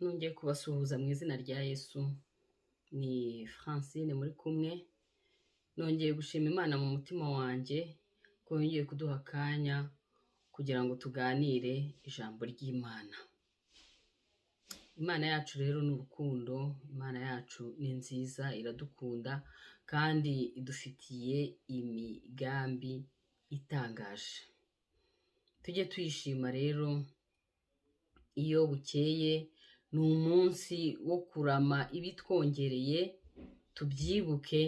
nongeye kubasuhuza mu izina rya Yesu. Ni Francine muri kumwe. Nongeye gushima Imana mu mutima wanjye ko yongeye kuduha akanya kugira ngo tuganire ijambo ry'Imana. Imana yacu rero ni urukundo, Imana yacu ni nziza, iradukunda kandi idufitiye imigambi itangaje. Tujye tuyishima rero iyo bukeye, ni umunsi wo kurama ibitwongereye, tubyibuke,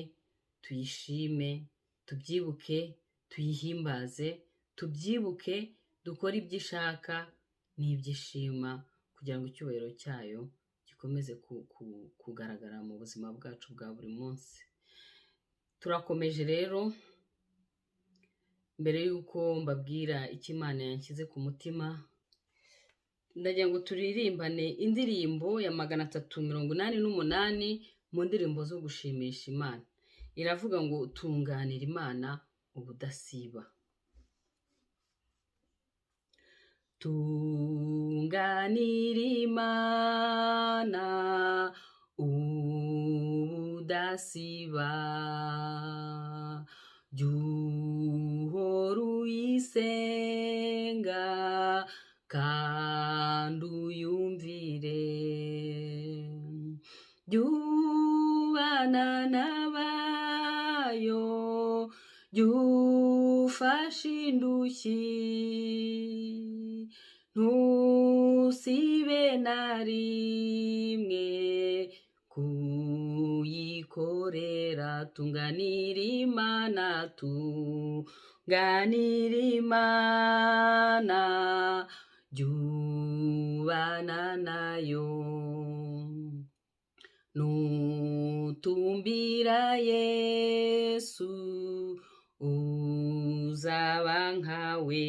tuyishime, tubyibuke, tuyihimbaze, tubyibuke, dukore ibyo ishaka n'ibyo ishima kugira ngo icyubahiro cyayo gikomeze kugaragara mu buzima bwacu bwa buri munsi. Turakomeje rero, mbere y'uko mbabwira icyo Imana yanshyize ku mutima, ndagira ngo turirimbane indirimbo ya 388 mu ndirimbo zo gushimisha Imana. Iravuga ngo tunganira Imana ubudasiba. Tunganira Imana ubudasiba, jyuhora uyisenga kandi uyumvire, jyubana n'abayo, jyufasha indushyi, ntusibe na rimwe kuyikorera. Tunganira Imana, tunganira Imana, jyubana nayo. Nutumbira Yesu uzaba nkawe,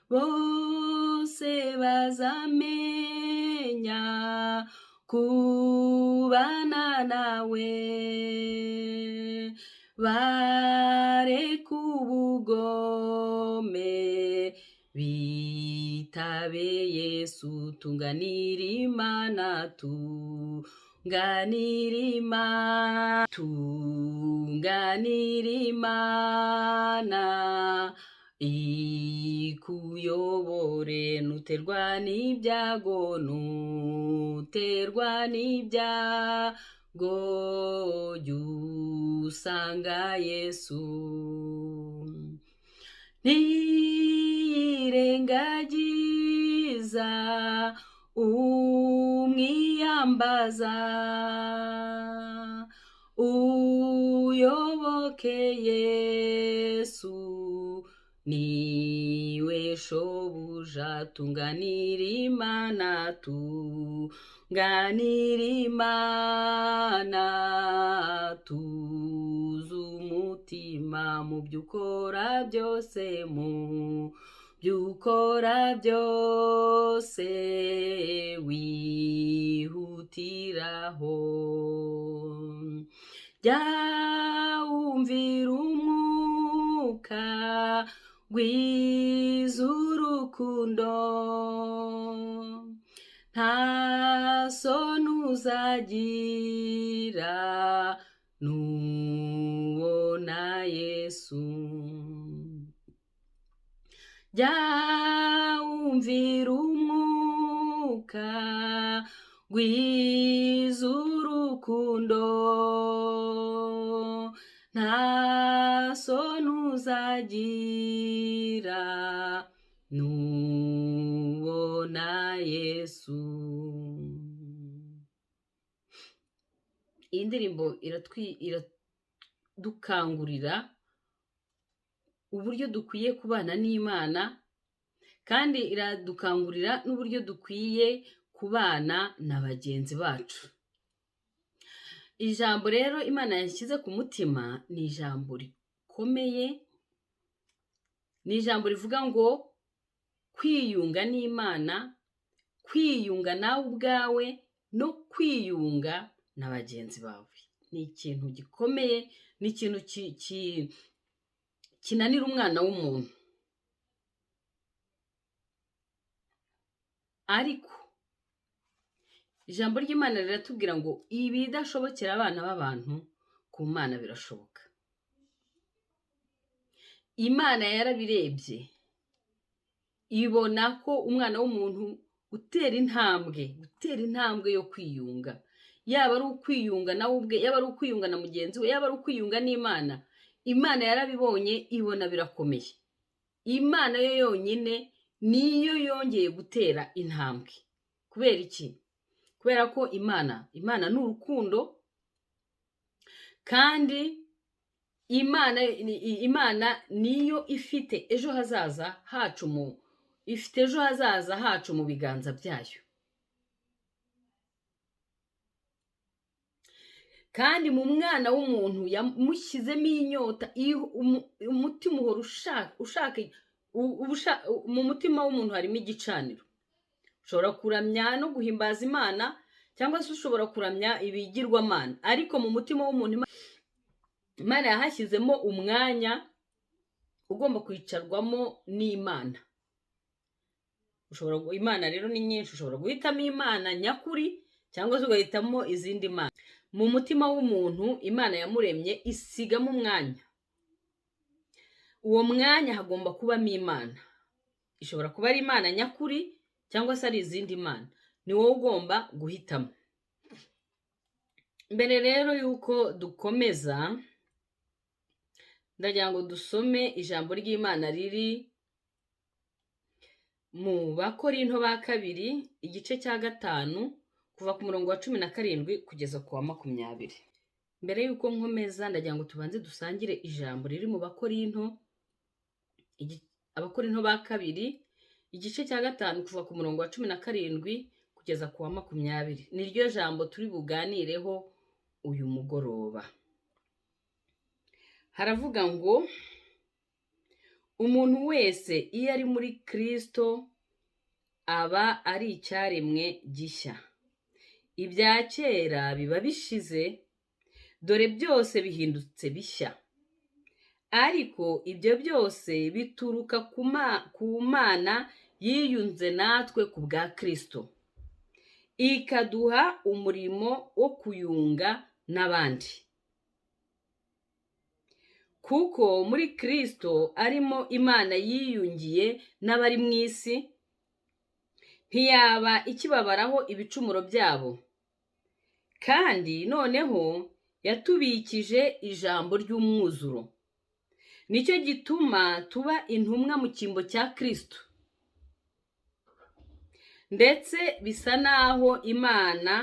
bose bazamenya kubana nawe, bareke ubugome bitabe Yesu. Tunganira Imana, tunganira Imana, tunganira Imana ikuyobore. Nuterwa n'ibyago, nuterwa n'ibyago, jyusanga Yesu. Ntiyirengagiza umwiyambaza, uyoboke Yesu niwe shobuja. Tunganira Imana, tunganira Imana, tuze umutima mu byo ukora byose, mu byo ukora byose wihutiraho. Jya wumvira umwuka, gwiza urukundo, nta soni uzagira nubona Yesu. Jya wumvira umwuka, gwiza urukundo, nta soni uzagira nubona Yesu. Iyi ndirimbo iradukangurira uburyo dukwiye kubana n'Imana, kandi iradukangurira n'uburyo dukwiye kubana na bagenzi bacu. Ijambo rero Imana yashyize ku mutima ni ijambo rikomeye, ni ijambo rivuga ngo kwiyunga n'Imana, kwiyunga nawe ubwawe no kwiyunga na bagenzi bawe. Ni ikintu gikomeye, ni ikintu kinanira umwana w'umuntu. Ariko ijambo ry'Imana riratubwira ngo ibidashobokera abana b'abantu ku Mana birashoboka. Imana yarabirebye ibona ko umwana w'umuntu gutera intambwe yo kwiyunga, yaba ari ukwiyunga nawe ubwe, yaba ari ukwiyunga na mugenzi we, yaba ari ukwiyunga n'Imana. Imana yarabibonye ibona birakomeye. Imana yo yonyine niyo yongeye gutera intambwe. Kubera iki? Kubera ko Imana ni urukundo, kandi Imana niyo ifite ejo hazaza hacu mu biganza byayo. Kandi mu mwana w'umuntu yamushyizemo inyota, umutima uhora ushaka mu mutima w'umuntu harimo igicaniro. Ushobora kuramya no guhimbaza Imana, cyangwa se ushobora kuramya ibigirwamana, ariko mu mutima w'umuntu Imana yahashyizemo umwanya ugomba kwicarwamo n'Imana. Imana rero ni nyinshi, ushobora guhitamo Imana nyakuri cyangwa se ugahitamo izindi mana. Mu mutima w'umuntu Imana yamuremye isigamo umwanya. Uwo mwanya hagomba kubamo Imana. Ishobora kuba ari Imana nyakuri cyangwa se ari izindi mana. Ni wowe ugomba guhitamo. Mbere rero yuko dukomeza, ndagira ngo dusome ijambo ry'Imana riri mu Bakorinto ba kabiri igice cya 5 kuva ku murongo wa 17 kugeza ku wa 20. Mbere yuko nkomeza, ndagira ngo tubanze dusangire ijambo riri mu Abakorinto ba kabiri igice cya 5 kuva ku murongo wa 17 kugeza ku wa 20. Niryo jambo turi buganireho uyu mugoroba. Haravuga ngo umuntu wese iyo ari muri Kristo aba ari icyaremwe gishya. Ibya kera biba bishize, dore byose bihindutse bishya. Ariko ibyo byose bituruka ku Mana yiyunze natwe ku bwa Kristo, ikaduha umurimo wo kuyunga n'abandi. Kuko muri Kristo arimo Imana yiyungiye n'abari mu isi, ntiyaba ikibabaraho ibicumuro byabo. Kandi noneho yatubikije ijambo ry'umwuzuro. Nicyo gituma tuba intumwa mu cyimbo cya Kristo. Ndetse bisa naho Imana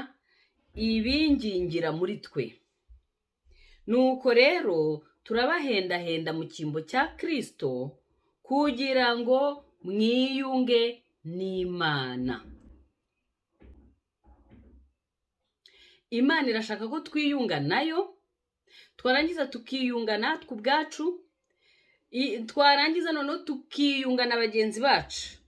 ibingingira muri twe. Nuko rero turabahendahenda mu cyimbo cya Kristo kugira ngo mwiyunge n'Imana. Imana irashaka ko twiyunga nayo, twarangiza tukiyunga natwe ubwacu, twarangiza noneho tukiyunga na bagenzi bacu.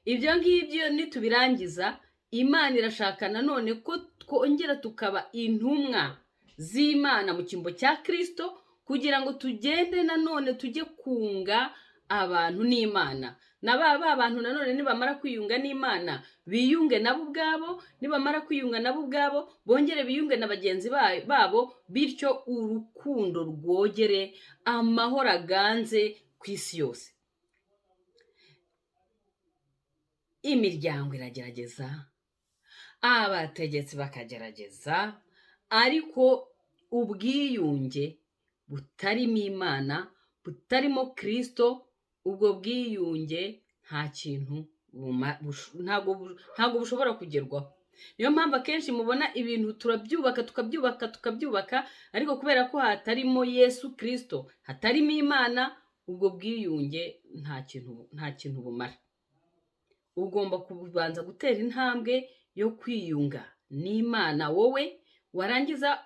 Ibyo ngibyo nitubirangiza, Imana irashaka nanone ko twongera tukaba intumwa z'Imana mu cyimbo cya Kristo, kugira ngo tugende nanone tujye kunga abantu n'Imana. Na ba bantu nanone nibamara kwiyunga n'Imana biyunge nabo ubwabo, nibamara kwiyunga nabo ubwabo bongere biyunge na bagenzi babo, bityo urukundo rwogere, amahoro aganze ku isi yose. Imiryango iragerageza, abategetsi bakagerageza, ariko ubwiyunge butarimo Imana, butarimo Kristo, ubwo bwiyunge ntabwo bushobora kugerwaho. Niyo mpamvu akenshi mubona ibintu tukabyubaka, ariko kubera ko hatarimo Yesu Kristo, hatarimo Imana, ubwo bwiyunge nta kintu bumara. Ugomba kubanza gutera intambwe yo kwiyunga n'Imana wowe, warangiza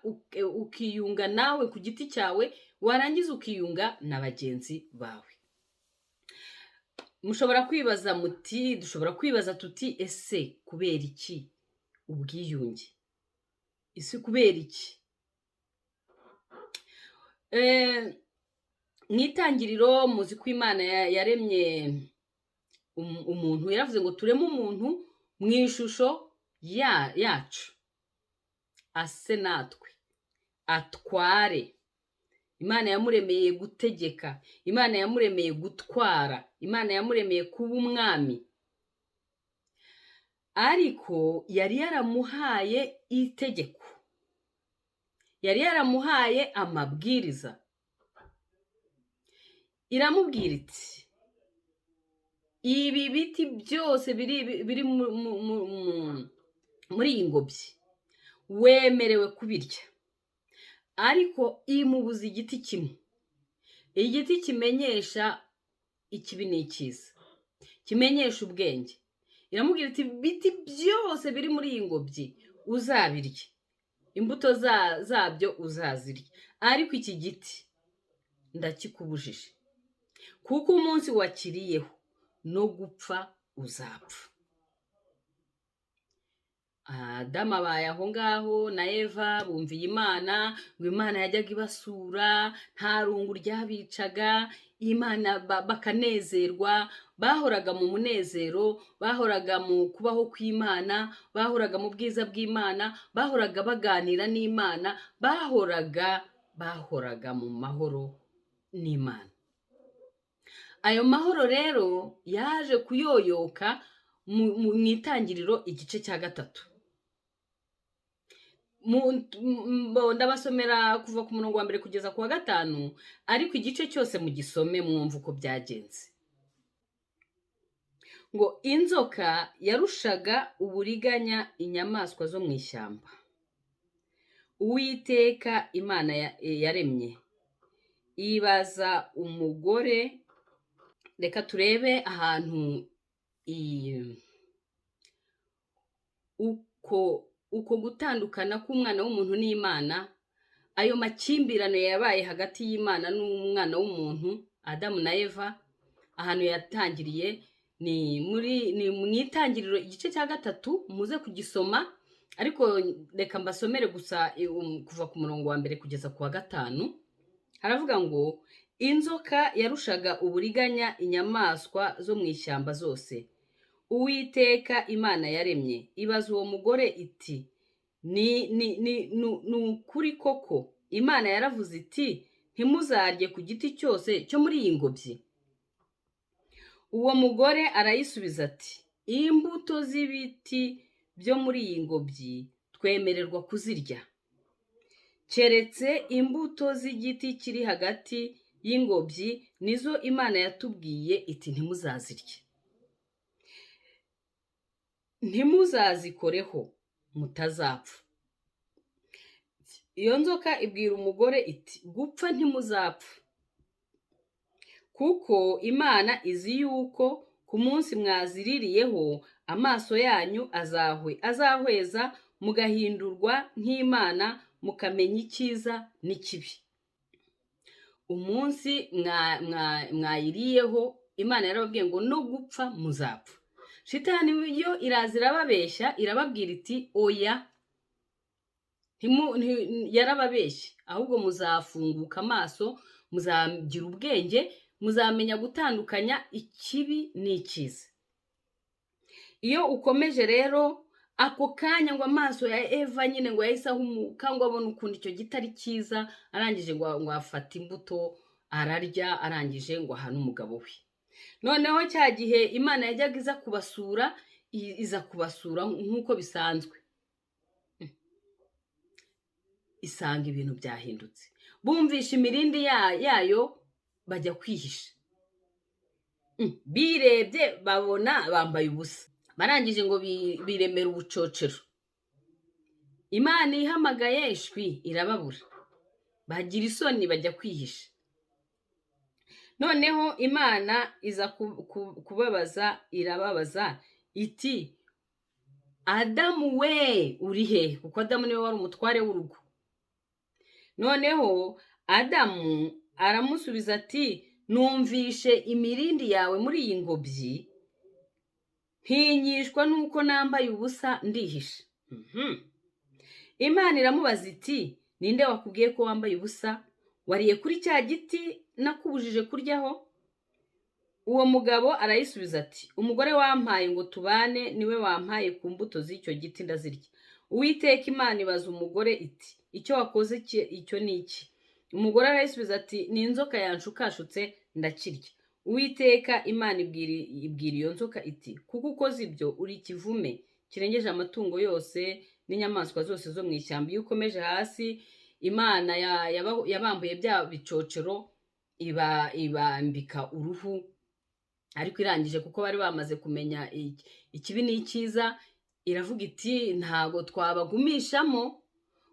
ukiyunga nawe ku giti cyawe, warangiza ukiyunga na bagenzi bawe. Dushobora kwibaza tuti ese kubera iki ubwiyunge? Ese kubera iki? Mw'itangiriro muzi ko Imana yaremye umuntu, yaravuze ngo tureme umuntu mu ishusho yacu. ase natwe, atware. Imana yamuremeye gutegeka, Imana yamuremeye gutwara, Imana yamuremeye kuba umwami. Ariko yari yaramuhaye itegeko, yari yaramuhaye amabwiriza. Iramubwira iti, ibi biti byose biri muri iyi ngobyi wemerewe kubirya, ariko imubuza igiti kimwe, igiti kimenyesha ikibi n'icyiza, kimenyesha ubwenge. Iramubwira iti, ibiti byose biri muri iyi ngobyi uzabirya, imbuto zabyo uzazirya, ariko iki giti ndakikubujije, kuko umunsi wakiriyeho no gupfa uzapfa. Adamu abaye aho ngaho na Eva bumviye Imana, ngo Imana yajyaga ibasura, nta rungu ryabicaga, Imana bakanezerwa, bahoraga mu munezero, bahoraga mu kubaho kw'Imana, bahoraga mu bwiza bw'Imana, bahoraga baganira n'Imana, bahoraga mu mahoro n'Imana. Ayo mahoro rero yaje kuyoyoka mu itangiriro igice cya 3. Ndabasomera kuva ku murongo wa 1 kugeza ku wa 5, ariko igice cyose mugisome mwumva uko byagenze. Ngo inzoka yarushaga uburiganya inyamaswa zo mu ishyamba Uwiteka Imana yaremye, ibaza umugore. Reka turebe ahantu uko gutandukana k'umwana w'umuntu n'Imana, ayo makimbirane yabaye hagati y'Imana n'umwana w'umuntu, Adamu na Eva, ahantu yatangiriye ni mu itangiriro igice cya 3, muze kugisoma, ariko reka mbasomere gusa kuva ku murongo wa 1 kugeza ku wa 5. Haravuga ngo, inzoka yarushaga uburiganya inyamaswa zo mu ishyamba zose Uwiteka Imana yaremye, ibaza uwo mugore iti, ni ukuri koko Imana yaravuze iti, ntimuzarye ku giti cyose cyo muri iyi ngobyi? Uwo mugore arayisubiza ati, imbuto z'ibiti byo muri iyi ngobyi twemererwa kuzirya, keretse imbuto z'igiti kiri hagati y'ingobyi nizo Imana yatubwiye iti, ntimuzazirye, ntimuzazikoreho mutazapfa. Iyo nzoka ibwira umugore iti, gupfa ntimuzapfa, kuko Imana izi yuko ku munsi mwaziririyeho amaso yanyu azahweza, mugahindurwa nk'Imana, mukamenya icyiza n'ikibi. Umunsi mwayiriyeho Imana yarababwiye ngo no gupfa muzapfa. Shitani yo iraza irababeshya, irababwira iti, oya, yarababeshye, ahubwo muzafunguka amaso, muzagira ubwenge, muzamenya gutandukanya ikibi n'icyiza. Iyo ukomeje rero, ako kanya ngo amaso ya Eva nyine ngo yahise ahumuka, ngo abone ukuntu icyo giti ari cyiza, arangije ngo afata imbuto ararya, arangije ngo ahane umugabo we. Noneho cya gihe Imana yajyaga iza kubasura nk'uko bisanzwe, isanga ibintu byahindutse, bumvisha imirindi yayo, bajya kwihisha. Birebye babona bambaye ubusa, barangije ngo biremera ubucocero. Imana ihamagaye ishwi irababura, bagira isoni bajya kwihisha. Noneho Imana iza kubabaza, irababaza iti, Adamu we uri he? Kuko Adamu niwe wari umutware w'urugo. Noneho Adamu aramusubiza ati, numvishe imirindi yawe muri iyi ngobyi, ntinyishwa nuko nambaye ubusa ndihisha. Imana iramubaza iti, ninde wakubwiye ko wambaye ubusa? Wariye kuri cya giti nakubujije kuryaho? Uwo mugabo arayisubiza ati, umugore wampaye ngo tubane niwe wampaye ku mbuto z'icyo giti ndazirya. Uwiteka Imana ibaza umugore iti icyo wakoze icyo ni iki? Umugore arayisubiza ati ni inzoka yanshukashutse ndakirya. Uwiteka Imana ibwira iyo nzoka iti kuko ukoze ibyo uri ikivume kirengeje amatungo yose n'inyamaswa zose zo mu ishyamba. Iyo ukomeje hasi Imana yabambuye bya bicocero ibambika uruhu, ariko irangije kuko bari bamaze kumenya ikibi n'icyiza, iravuga iti ntago twabagumishamo,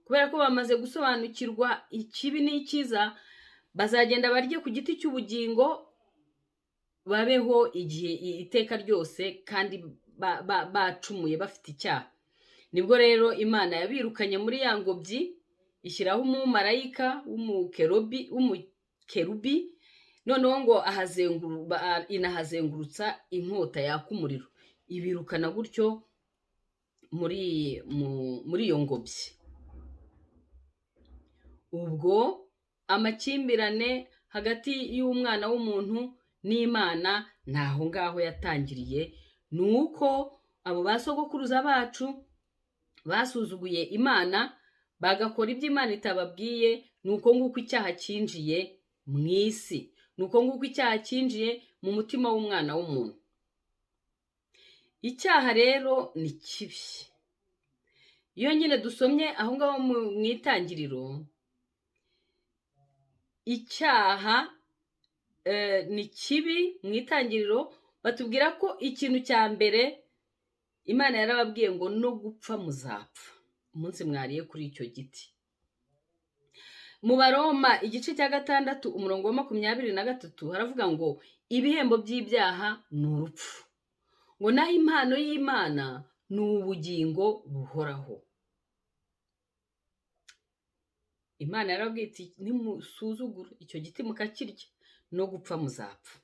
kubera ko bamaze gusobanukirwa ikibi n'icyiza, bazagenda barye ku giti cy'ubugingo babeho igihe iteka ryose kandi bacumuye bafite icyaha. Nibwo rero Imana yabirukanye muri ya ngobyi, ishyiraho umumarayika w'umukerubi, noneho ngo inahazengurutsa inkota yaka umuriro, ibirukana gutyo muri iyo ngobyi. Ubwo amakimbirane hagati y'umwana w'umuntu n'Imana ntaho ngaho yatangiriye. Ni uko abo basogokuruza bacu basuzuguye Imana, bagakora ibyo Imana itababwiye. Ni uko nguko icyaha cyinjiye mu isi, ni uko nguko icyaha cyinjiye mu mutima w'umwana w'umuntu. Icyaha rero ni kibi. Iyo nyine dusomye aho ngaho mu itangiriro, icyaha ni kibi. Mu itangiriro batubwira ko ikintu cya mbere Imana yarababwiye ngo no gupfa muzapfa umunsi mwariye kuri icyo giti. Mu Baroma igice cya 6 umurongo wa 23 haravuga ngo ibihembo by'ibyaha ni urupfu, ngo naho impano y'Imana ni ubugingo buhoraho. Imana yarababwiye iti nimusuzugura icyo giti mukakirya no gupfa muzapfa.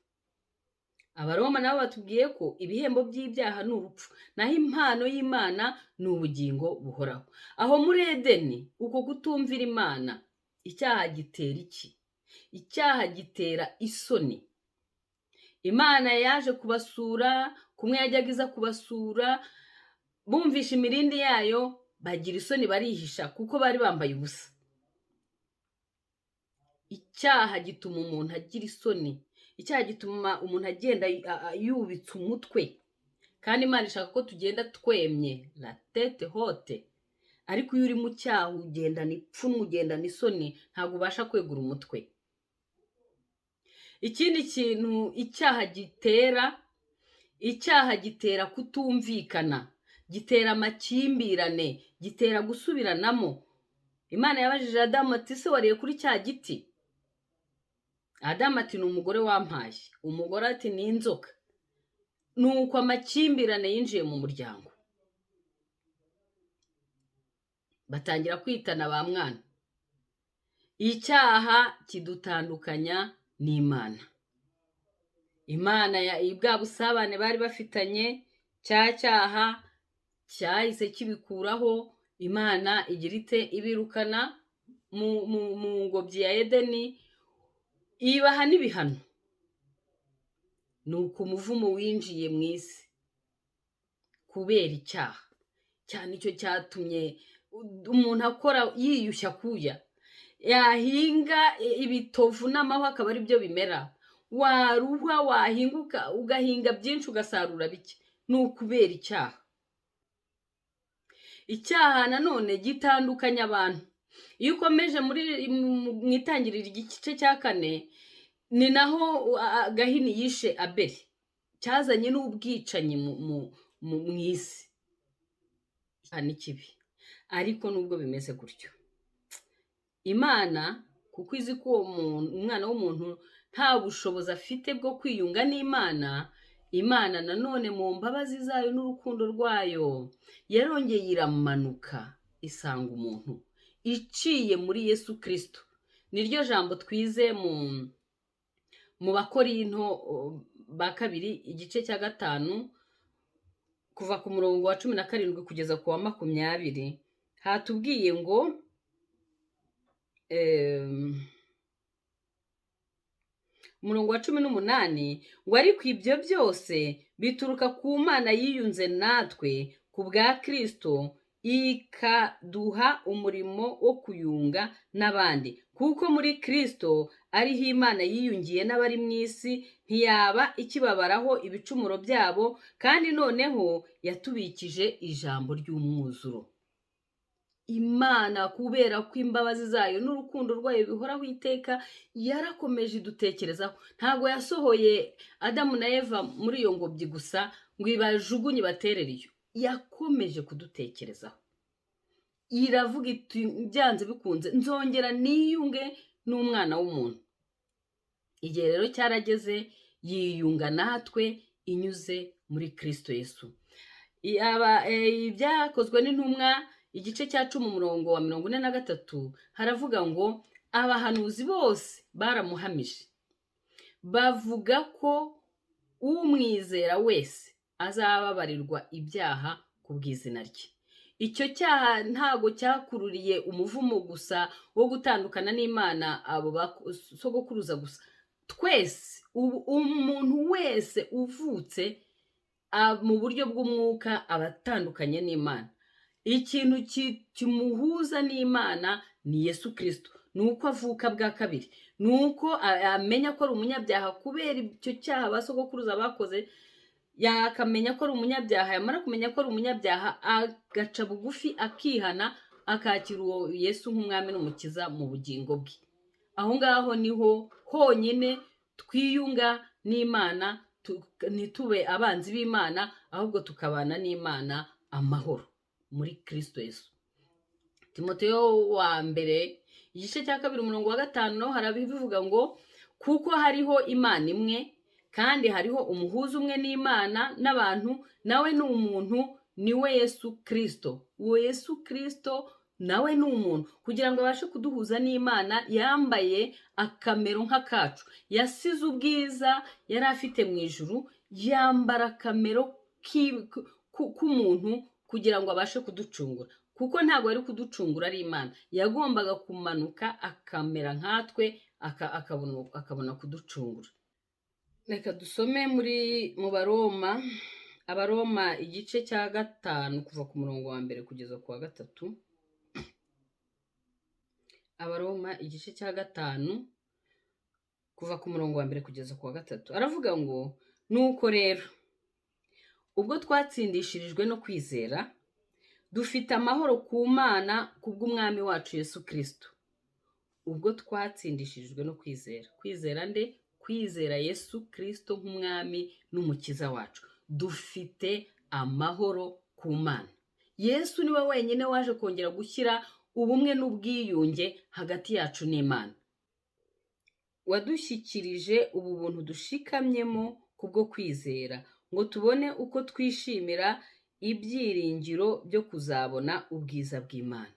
Abaroma nabo batubwiye ko ibihembo by'ibyaha ni urupfu, naho impano y'Imana ni ubugingo buhoraho. Aho muri Edeni, uko kutumvira Imana, icyaha gitera iki? Icyaha gitera isoni. Imana yaje kubasura, kumwe yajyaga iza kubasura, bumvisha imirindi yayo, bagira isoni barihisha kuko bari bambaye ubusa. Icyaha gituma umuntu agira isoni. Icyaha gituma umuntu agenda yubitse umutwe, kandi Imana ishaka ko tugenda twemye, la tete haute. Ariko iyo uri mu cyaha ugendana ipfunwe, ugendana isoni, ntabwo ubasha kwegura umutwe. Ikindi kintu icyaha gitera kutumvikana, gitera amakimbirane, gitera gusubiranamo. Imana yabajije Adamu ati se wariye kuri cya giti? Adamu ati ni umugore wampaye. Umugore ati ni inzoka. Nuko amakimbirane yinjiye mu muryango, batangira kwitana ba mwana. Icyaha kidutandukanya n'Imana. Imana bwa busabane bari bafitanye, cya cyaha cyahise kibikuraho. Imana igira ite ibirukana mu ngobyi ya Edeni, ibaha n'ibihano. Nuko umuvumo winjiye mu isi kubera icyaha. Cyane icyo cyatumye umuntu akora yiyushya kuya, yahinga ibitovu n'amahwa akaba ari byo bimera, waruha wahinguka ugahinga byinshi ugasarura bike. Ni ukubera icyaha. Icyaha nanone gitandukanya abantu. Iyo ukomeje mu itangiriro igice cya 4, ni naho Gahini yishe Abeli, cyazanye n'ubwicanyi mu isi. Ni kibi. Ariko nubwo bimeze gutyo, Imana kuko izi ko umwana w'umuntu nta bushobozi afite bwo kwiyunga n'Imana, Imana nanone mu mbabazi zayo n'urukundo rwayo yarongeye iramanuka isanga umuntu iciye muri Yesu Kristo. Niryo jambo twize mu Bakorinto ba 2 igice cya 5 kuva ku murongo wa 17 kugeza ku wa 20. Hatubwiye ngo umurongo wa 18 ngo ariko ibyo byose bituruka ku Mana yiyunze natwe ku bwa Kristo, ikaduha umurimo wo kuyunga n'abandi, kuko muri Kristo ariho Imana yiyungiye n'abari mu isi, ntiyaba ikibabaraho ibicumuro byabo, kandi noneho yatubikije ijambo ry'umwuzuro. Imana kubera ko imbabazi zayo n'urukundo rwayo bihoraho iteka, yarakomeje idutekerezaho. Ntabwo yasohoye Adamu na Eva muri iyo ngobyi gusa ngo ibajugunye baterere iyo, yakomeje kudutekerezaho. Iravuga iti byanze bikunze nzongera niyunge n'umwana w'umuntu. Igihe rero cyarageze yiyunga natwe inyuze muri Kristo Yesu. Ibyakozwe n'intumwa igice cya 10 umurongo wa 43 haravuga ngo abahanuzi bose baramuhamije, bavuga ko umwizera wese azababarirwa ibyaha ku bw'izina rye. Icyo cyaha ntago cyakururiye umuvumo gusa wo gutandukana n'Imana abo basogokuruza gusa. Twese umuntu wese uvutse mu buryo bw'umwuka abatandukanye n'Imana. Ikintu kimuhuza n'Imana ni Yesu Kristo, nuko avuka bwa kabiri, nuko amenya ko ari umunyabyaha kubera icyo cyaha basogokuruza bakoze, yakamenya ko ari umunyabyaha, yamara kumenya ko ari umunyabyaha agaca bugufi akihana, akakira uwo Yesu nk'umwami n'umukiza mu bugingo bwe. Aho ngaho niho honyine twiyunga n'Imana, ntitube abanzi b'Imana, ahubwo tukabana n'Imana amahoro muri Kristo Yesu. Timoteyo wa mbere igice cya 2 umurongo wa 5 harabivuga ngo kuko hariho Imana imwe, kandi hariho umuhuza umwe n'Imana n'abantu, nawe ni umuntu, niwe Yesu Kristo. Uwo Yesu Kristo nawe ni umuntu, kugira ngo abashe kuduhuza n'Imana yambaye akamero nk'akacu. Yasize ubwiza yari afite mu ijuru, yambara akamero k'umuntu kugira ngo abashe kuducungura, kuko ntabwo ari kuducungura ari Imana. Yagombaga kumanuka akamera nkatwe, akabona kuducungura. Reka dusome mu Baroma, Abaroma igice cya 5 kuva ku murongo wa 1 kugeza ku wa 3. Abaroma igice cya 5 kuva ku murongo wa 1 kugeza ku wa 3 aravuga ngo nuko rero ubwo twatsindishirijwe no kwizera, dufite amahoro ku Mana kubw'umwami wacu Yesu Kristo. Ubwo twatsindishirijwe no kwizera. Kwizera nde? Kwizera Yesu Kristo nk'umwami n'umukiza wacu. Dufite amahoro ku Mana. Yesu niwe wenyine waje kongera gushyira ubumwe n'ubwiyunge hagati yacu n'Imana. Wadushyikirije ubu buntu dushikamyemo kubwo kwizera, ngo tubone uko twishimira ibyiringiro byo kuzabona ubwiza bw'Imana.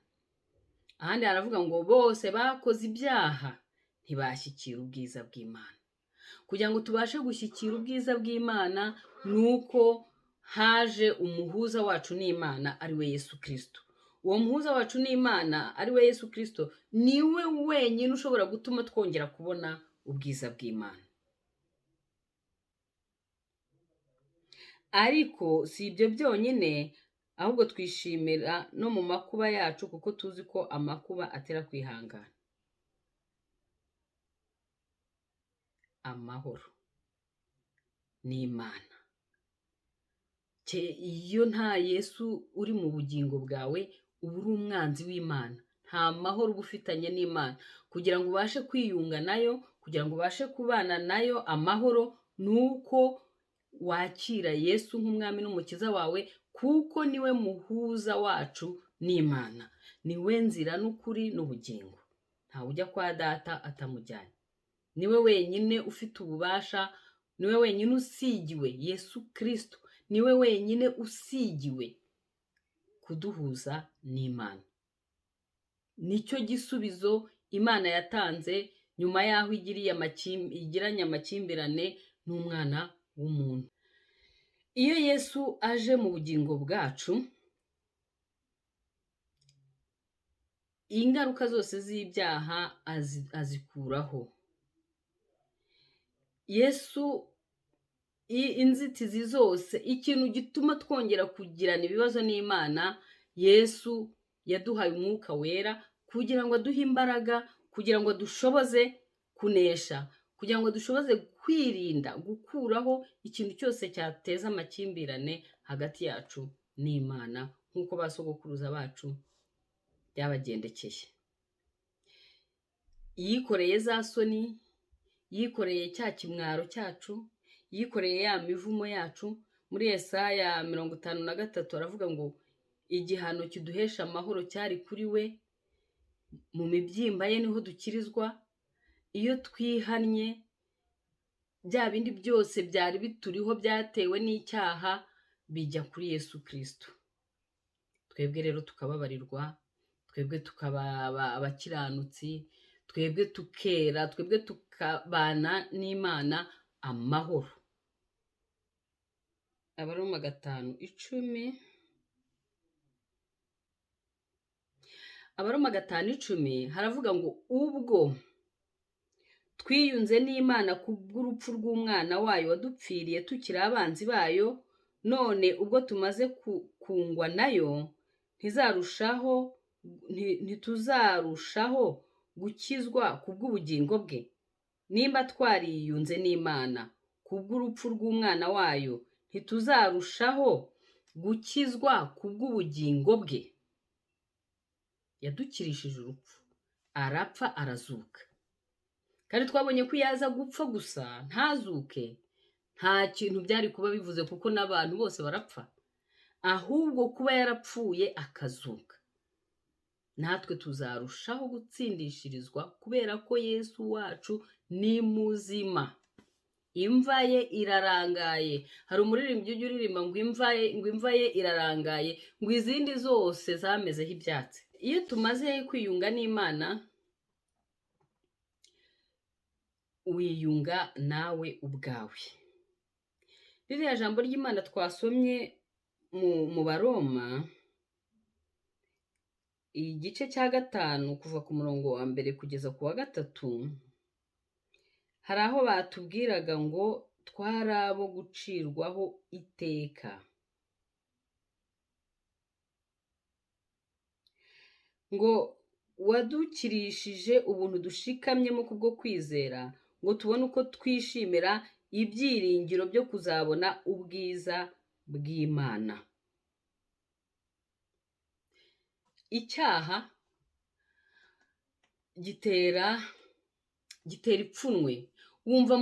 Ahandi haravuga ngo bose bakoze ibyaha ntibashyikira ubwiza bw'Imana. Kugira ngo tubashe gushyikira ubwiza bw'Imana nuko haje umuhuza wacu n'Imana ari we Yesu Kristo. Uwo muhuza wacu n'Imana ari we Yesu Kristo niwe wenyine ushobora gutuma twongera kubona ubwiza bw'Imana. Ariko si ibyo byonyine, ahubwo twishimira no mu makuba yacu, kuko tuzi ko amakuba atera kwihangana. Amahoro n'Imana. Iyo nta Yesu uri mu bugingo bwawe, uba uri umwanzi w'Imana. Nta mahoro uba ufitanye n'Imana. Kugira ngo ubashe kwiyunga nayo, kugira ngo ubashe kubana nayo amahoro, nuko wakira Yesu nk'umwami n'umukiza wawe, kuko niwe muhuza wacu n'Imana. Niwe nzira n'ukuri n'ubugingo. Ntawe ujya kwa Data atamujyanye. Niwe wenyine ufite ububasha, niwe wenyine usigiwe, Yesu Kristo niwe wenyine usigiwe kuduhuza n'Imana. Nicyo gisubizo Imana yatanze nyuma yaho igiranye amakimbirane n'umwana w'umuntu. Iyo Yesu aje mu bugingo bwacu, ingaruka zose z'ibyaha azikuraho. Yesu inzitizi zose, ikintu gituma twongera kugirana ibibazo n'Imana Yesu yaduhaye umwuka wera kugira ngo aduhe imbaraga, kugira ngo dushoboze kunesha, kugira ngo dushoboze kwirinda gukuraho ikintu cyose cyateza amakimbirane hagati yacu n'Imana, nk'uko ba sogokuruza bacu byabagendekeye. Yikoreye za soni, yikoreye cya kimwaro cyacu, yikoreye ya mivumo yacu. Muri Yesaya 53 aravuga ngo igihano kiduhesha amahoro cyari kuri we, mu mibyimba ye niho dukirizwa. Iyo twihannye, bya bindi byose byari bituriho byatewe n'icyaha bijya kuri Yesu Kristo. Twebwe rero tukababarirwa, twebwe tukaba abakiranutsi, twebwe tukera, twebwe tukabana n'Imana amahoro. Abaroma 5:10. Abaroma 5:10 haravuga ngo ubwo twiyunze n'Imana kubw'urupfu rw'umwana wayo wadupfiriye tukiri abanzi bayo, none ubwo tumaze kungwa nayo ntituzarushaho gukizwa kubw'ubugingo bwe. Nimba twariyunze n'Imana kubw'urupfu rw'umwana wayo, ntituzarushaho gukizwa kubw'ubugingo bwe. Yadukirishije urupfu, arapfa arazuka. Kandi twabonye ko yaza gupfa gusa ntazuke, nta kintu byari kuba bivuze, kuko n'abantu bose barapfa. Ahubwo kuba yarapfuye akazuka, natwe tuzarushaho gutsindishirizwa kubera ko Yesu wacu ni muzima. Imva ye irarangaye. Hari umuririmbyi ujya uririmba ngo imva ye irarangaye, ngo izindi zose zamezeho ibyatsi. Iyo tumaze kwiyunga n'Imana, wiyunga nawe ubwawe. Ririya jambo ry'Imana twasomye mu Baroma igice cya 5 kuva ku murongo wa 1 kugeza ku wa 3, hari aho batubwiraga ngo twari abo gucirwaho iteka, ngo wadukirishije ubuntu dushikamyemo kubwo kwizera, ngo tubone uko twishimira ibyiringiro byo kuzabona ubwiza bw'Imana. Icyaha gitera ipfunwe, wumva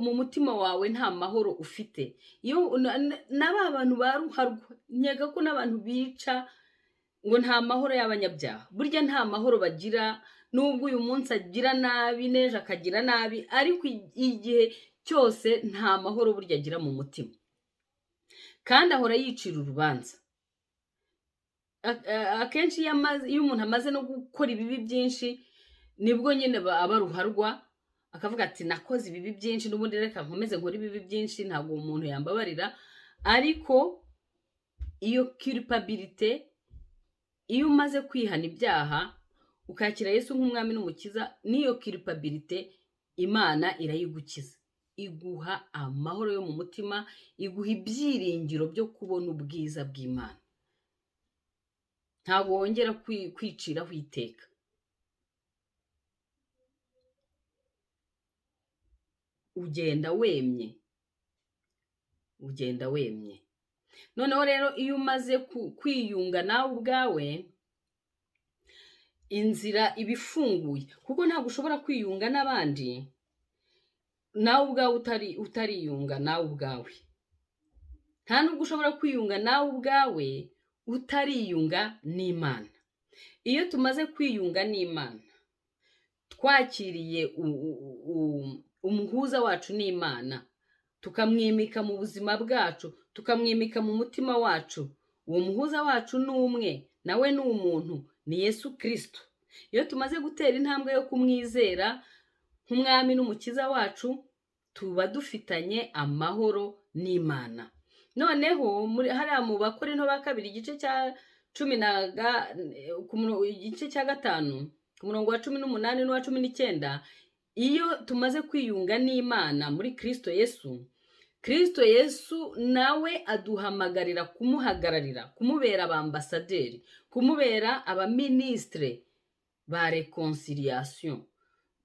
mu mutima wawe nta mahoro ufite. Iyo n'aba bantu baruharwa, nyega ko n'abantu bica ngo nta mahoro y'abanyabyaha. Burya nta mahoro bagira, nubwo uyu munsi agira nabi n'ejo akagira nabi, ariko igihe cyose nta mahoro burya agira mu mutima, kandi ahora yicira urubanza. Akenshi iyo umuntu amaze no gukora ibibi byinshi, nibwo nyine aba ruharwa, akavuga ati nakoze ibibi byinshi, n'ubundi reka nkomeze nkora ibibi byinshi, ntabwo umuntu yambabarira. Ariko iyo culpabilité, iyo umaze kwihana ibyaha ukakira Yesu nk'umwami n'umukiza, n'iyo culpabilité Imana irayigukiza, iguha amahoro yo mu mutima, iguha ibyiringiro byo kubona ubwiza bw'Imana. Ntabwo wongera kwiciraho iteka. Ugenda wemye. Noneho rero iyo umaze kwiyunga nawe ubwawe, inzira iba ifunguye, kuko ntabwo ushobora kwiyunga n'abandi nawe ubwawe utariyunga nawe ubwawe. Nta nubwo ushobora kwiyunga nawe ubwawe utariyunga n'Imana. Iyo tumaze kwiyunga n'Imana, twakiriye umuhuza wacu n'Imana, tukamwimika mu buzima bwacu, tukamwimika mu mutima wacu. Uwo muhuza wacu ni umwe, nawe ni umuntu, ni Yesu Kristo. Iyo tumaze gutera intambwe yo kumwizera nk'umwami n'umukiza wacu, tuba dufitanye amahoro n'Imana. Noneho hariya mu Bakorinto ba 2 igice cya 5 ku murongo wa 18 n'uwa 19, iyo tumaze kwiyunga n'Imana muri Kristo Yesu, Kristo Yesu nawe aduhamagarira kumuhagararira, kumubera abambasaderi, kumubera abaministre ba reconciliation.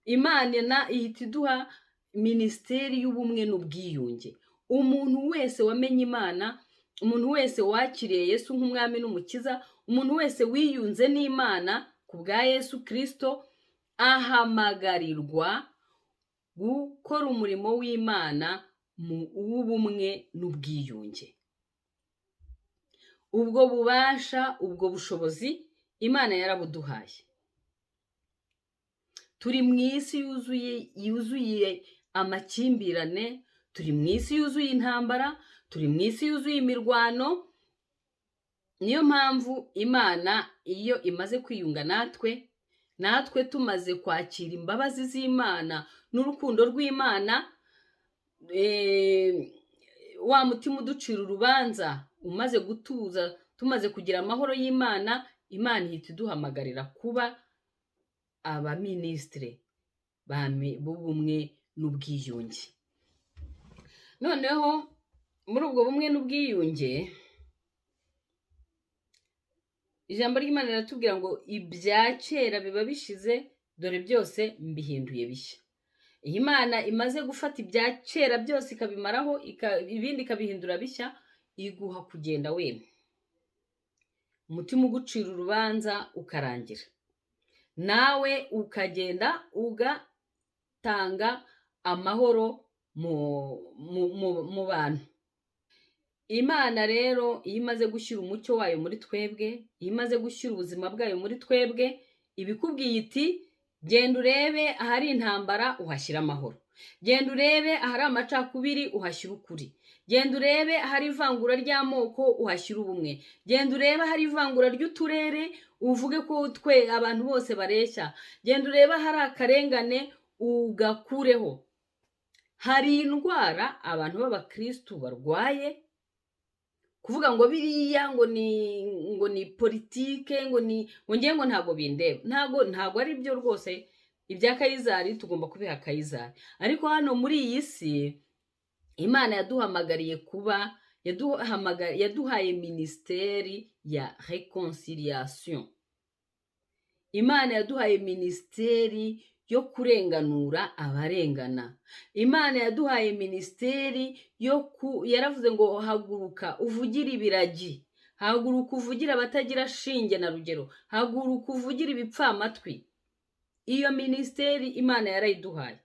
Imana ihita iduha ministeri y'ubumwe n'ubwiyunge. Umuntu wese wamenye Imana, umuntu wese wakiriye Yesu nk'umwami n'umukiza, umuntu wese wiyunze n'Imana ku bwa Yesu Kristo, ahamagarirwa gukora umurimo w'Imana w'ubumwe n'ubwiyunge. Ubwo bubasha, ubwo bushobozi Imana yarabuduhaye. Turi mu isi yuzuye amakimbirane, turi mu isi yuzuye intambara, turi mu isi yuzuye imirwano. Niyo mpamvu Imana iyo imaze kwiyunga natwe tumaze kwakira imbabazi z'Imana n'urukundo rw'Imana, wa mutima uducira urubanza umaze gutuza, tumaze kugira amahoro y'Imana, Imana ihita iduhamagarira kuba abaministre b'ubumwe n'ubwiyunge. Noneho muri ubwo bumwe n'ubwiyunge, ijambo ry'Imana riratubwira ngo ibya kera biba bishize, dore byose mbihinduye bishya. Iyi Imana imaze gufata ibya kera byose ikabimaraho, ibindi ikabihindura bishya, iguha kugenda wemye, umutima ugucira urubanza ukarangira, nawe ukagenda ugatanga amahoro mu bantu. Imana rero iyo imaze gushyira umucyo wayo muri twebwe, iyo imaze gushyira ubuzima bwayo muri twebwe, ibikubwiye iti genda urebe ahari intambara uhashyira amahoro, genda urebe ahari amacakubiri uhashyira ukuri, genda urebe ahari ivangura ry'amoko uhashyira ubumwe, genda urebe ahari ivangura ry'uturere uvuge ko abantu bose bareshya, genda urebe ahari akarengane ugakureho. Hari indwara abantu b'abakristu barwaye, kuvuga ngo biriya ngo ni politike, ngo ngiye ngo ntago bindeba, ntago ari byo rwose. Ibya Kayizari tugomba kubiha Kayizari, ariko hano muri iyi si Imana yaduhamagariye kuba, yaduhaye ministeri ya reconciliation. Imana yaduhaye ministeri yo kurenganura abarengana. Imana yaduhaye ministeri yaravuze ngo haguruka uvugire ibiragi, haguruka uvugire abatagira shinge na rugero, haguruka uvugire ibipfamatwi. Iyo ministeri Imana yarayiduhaye.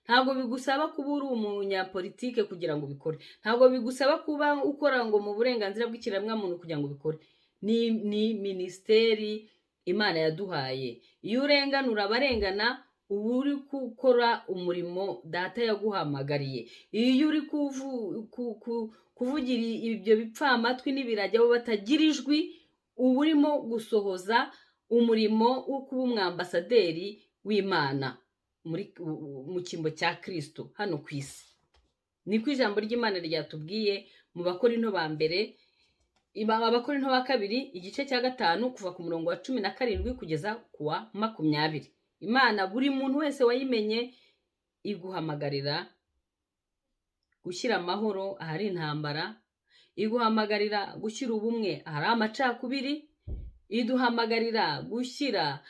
Ntabwo bigusaba kuba uri umunyapolitike kugira ngo ubikore, ntabwo bigusaba kuba ukora ngo mu burenganzira bw'ikiremwamuntu kugira ngo ubikore. Ni ministeri Imana yaduhaye. Iyo urenganura abarengana, uba uri gukora umurimo data yaguhamagariye. Iyo uri kuvugira ibyo bipfamatwi n'ibiragi abo batagira ijwi, uba urimo gusohoza umurimo wo kuba umwambasaderi w'Imana mu cyimbo cya Kristo hano ku isi. Niko ijambo ry'Imana ryatubwiye mu Bakorinto ba mbere, Abakorinto ba kabiri igice cya 5 kuva ku murongo wa 17 kugeza ku wa 20. Imana buri muntu wese wayimenye iguhamagarira gushyira amahoro ahari intambara, iguhamagarira gushyira ubumwe ahari amacakubiri, iduhamagarira gushyira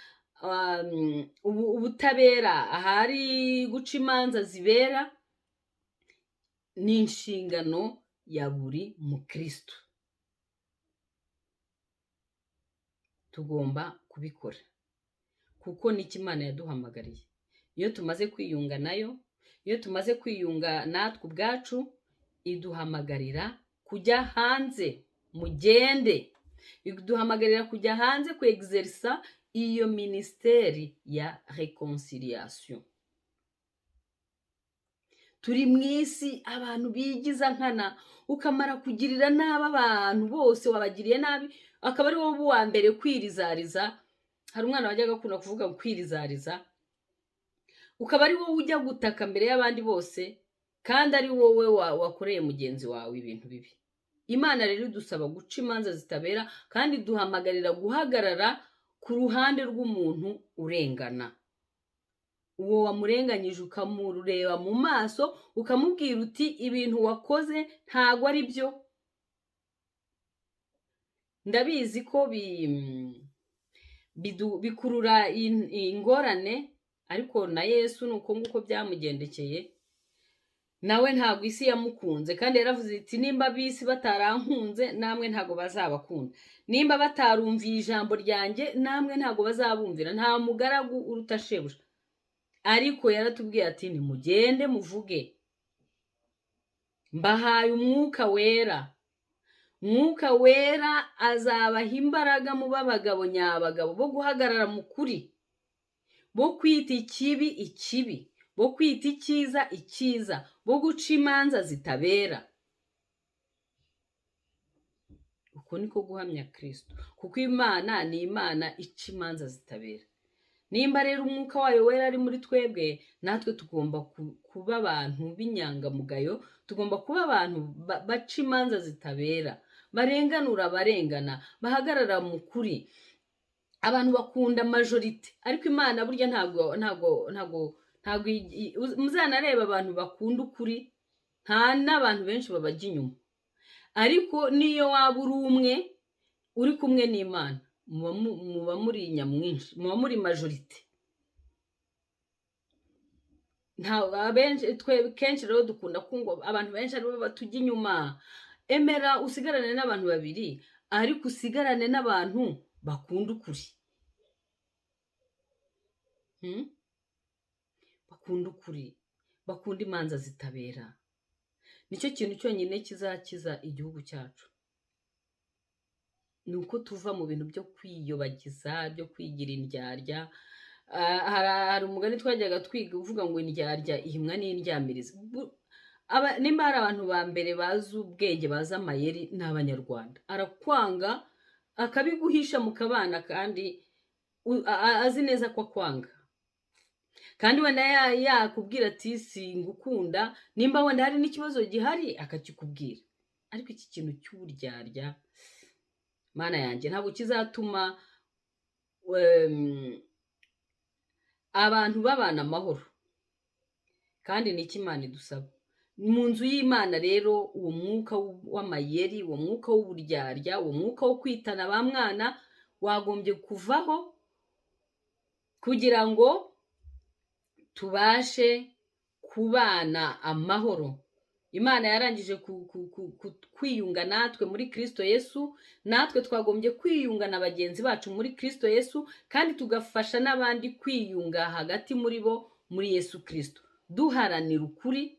ubutabera ahari guca imanza zibera. Ni inshingano ya buri mukristo, tugomba kubikora kuko ni Imana yaduhamagariye. Iyo tumaze kwiyunga nayo, iyo tumaze kwiyunga natwe ubwacu, iduhamagarira kujya hanze, mugende, iduhamagarira kujya hanze ku exercer iyo ministeri ya reconciliation. Turi mu isi abantu bigiza nkana, ukamara kugirira nabi abantu bose wabagiriye nabi, akaba ari wowe uwa mbere kwirizariza. Hari umwana wajyaga akunda kuvuga kwirizariza, ukaba ari wowe ujya gutaka mbere y'abandi bose, kandi ari wowe wakoreye mugenzi wawe ibintu bibi. Imana rero idusaba guca imanza zitabera, kandi duhamagarira guhagarara ku ruhande rw'umuntu urengana. uwo wamurenganyije ukamureba mu maso ukamubwira uti ibintu wakoze ntago ari byo. Ndabizi ko bikurura ingorane, ariko na Yesu nuko nguko byamugendekeye. Nawe ntago isi yamukunze, kandi yaravuze iti nimba bisi batarankunze namwe ntago bazabakunda, nimba batarumviye ijambo ryanjye namwe ntago bazabumvira. Nta mugaragu uruta shebuja. Ariko yaratubwiye ati nimugende muvuge, mbahaye umwuka wera. Mwuka wera azabaha imbaraga mu b'abagabo nyabagabo bo guhagarara mu kuri, bo kwita ikibi ikibi, bo kwita icyiza icyiza, bo guca imanza zitabera. Uko niko guhamya Kristo, kuko Imana ni Imana ica imanza zitabera. Nimba rero umwuka wayo wera ari muri twebwe, natwe tugomba kuba abantu b'inyangamugayo, tugomba kuba abantu baca imanza zitabera, barenganura abarengana, bahagarara mu kuri. Abantu bakunda majorite, ariko Imana burya ntago muzanareba abantu bakunda ukuri, nta n'abantu benshi babajya inyuma. Ariko niyo waba uri umwe uri kumwe n'Imana, muba muri nyamwinshi, muba muri majorite. Kenshi rero dukunda kumva abantu benshi aribo batujya inyuma. Emera usigarane n'abantu babiri, ariko usigarane n'abantu bakunda ukuri. Bakunda ukuri, bakunda imanza zitabera. Nicyo kintu cyonyine kizakiza igihugu cyacu. Nuko tuva mu bintu byo kwiyobagiza, byo kwigira indyarya. Hari umugani twajyaga twiga uvuga ngo indyarya ihimwa n'indyamirizi. Nimba hari abantu ba mbere bazi ubwenge, bazi amayeri, ni Abanyarwanda. Arakwanga akabiguhisha mu kabana, kandi azi neza ko akwanga. Kandi wenda yakubwira ati singukunda, nimba wenda hari n'ikibazo gihari akakikubwira. Ariko iki kintu cy'uburyarya, Mana yanjye, ntabwo kizatuma abantu babana amahoro. Kandi ni iki Imana idusaba. Mu nzu y'Imana rero, uwo mwuka w'amayeri, uwo mwuka w'uburyarya, uwo mwuka wo kwitana ba mwana wagombye kuvaho, kugira ngo tubashe kubana amahoro. Imana yarangije kwiyunga natwe muri Kristo Yesu, natwe twagombye kwiyunga na bagenzi bacu muri Kristo Yesu, kandi tugafasha n'abandi kwiyunga hagati muri bo muri Yesu Kristo. Duharanira ukuri,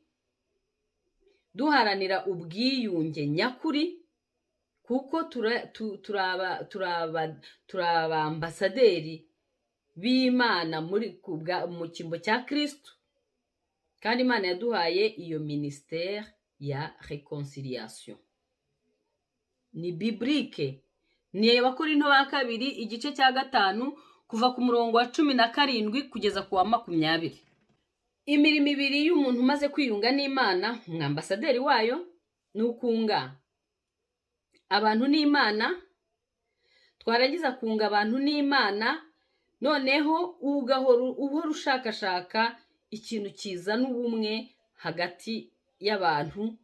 duharanira ubwiyunge nyakuri, kuko turaba ambasaderi b'Imana mu cyimbo cya Kristo. Kandi Imana yaduhaye iyo ministère ya réconciliation. Ni biblique. Ni Abakorinto ba kabiri igice cya 5 kuva ku murongo wa 17 kugeza ku wa 20. Imirimo ibiri y'umuntu umaze kwiyunga n'Imana, umwambasaderi wayo, ni ukunga abantu n'Imana. Twaragiza kunga abantu n'Imana, noneho uhora ushakashaka ikintu kizana ubumwe hagati y'abantu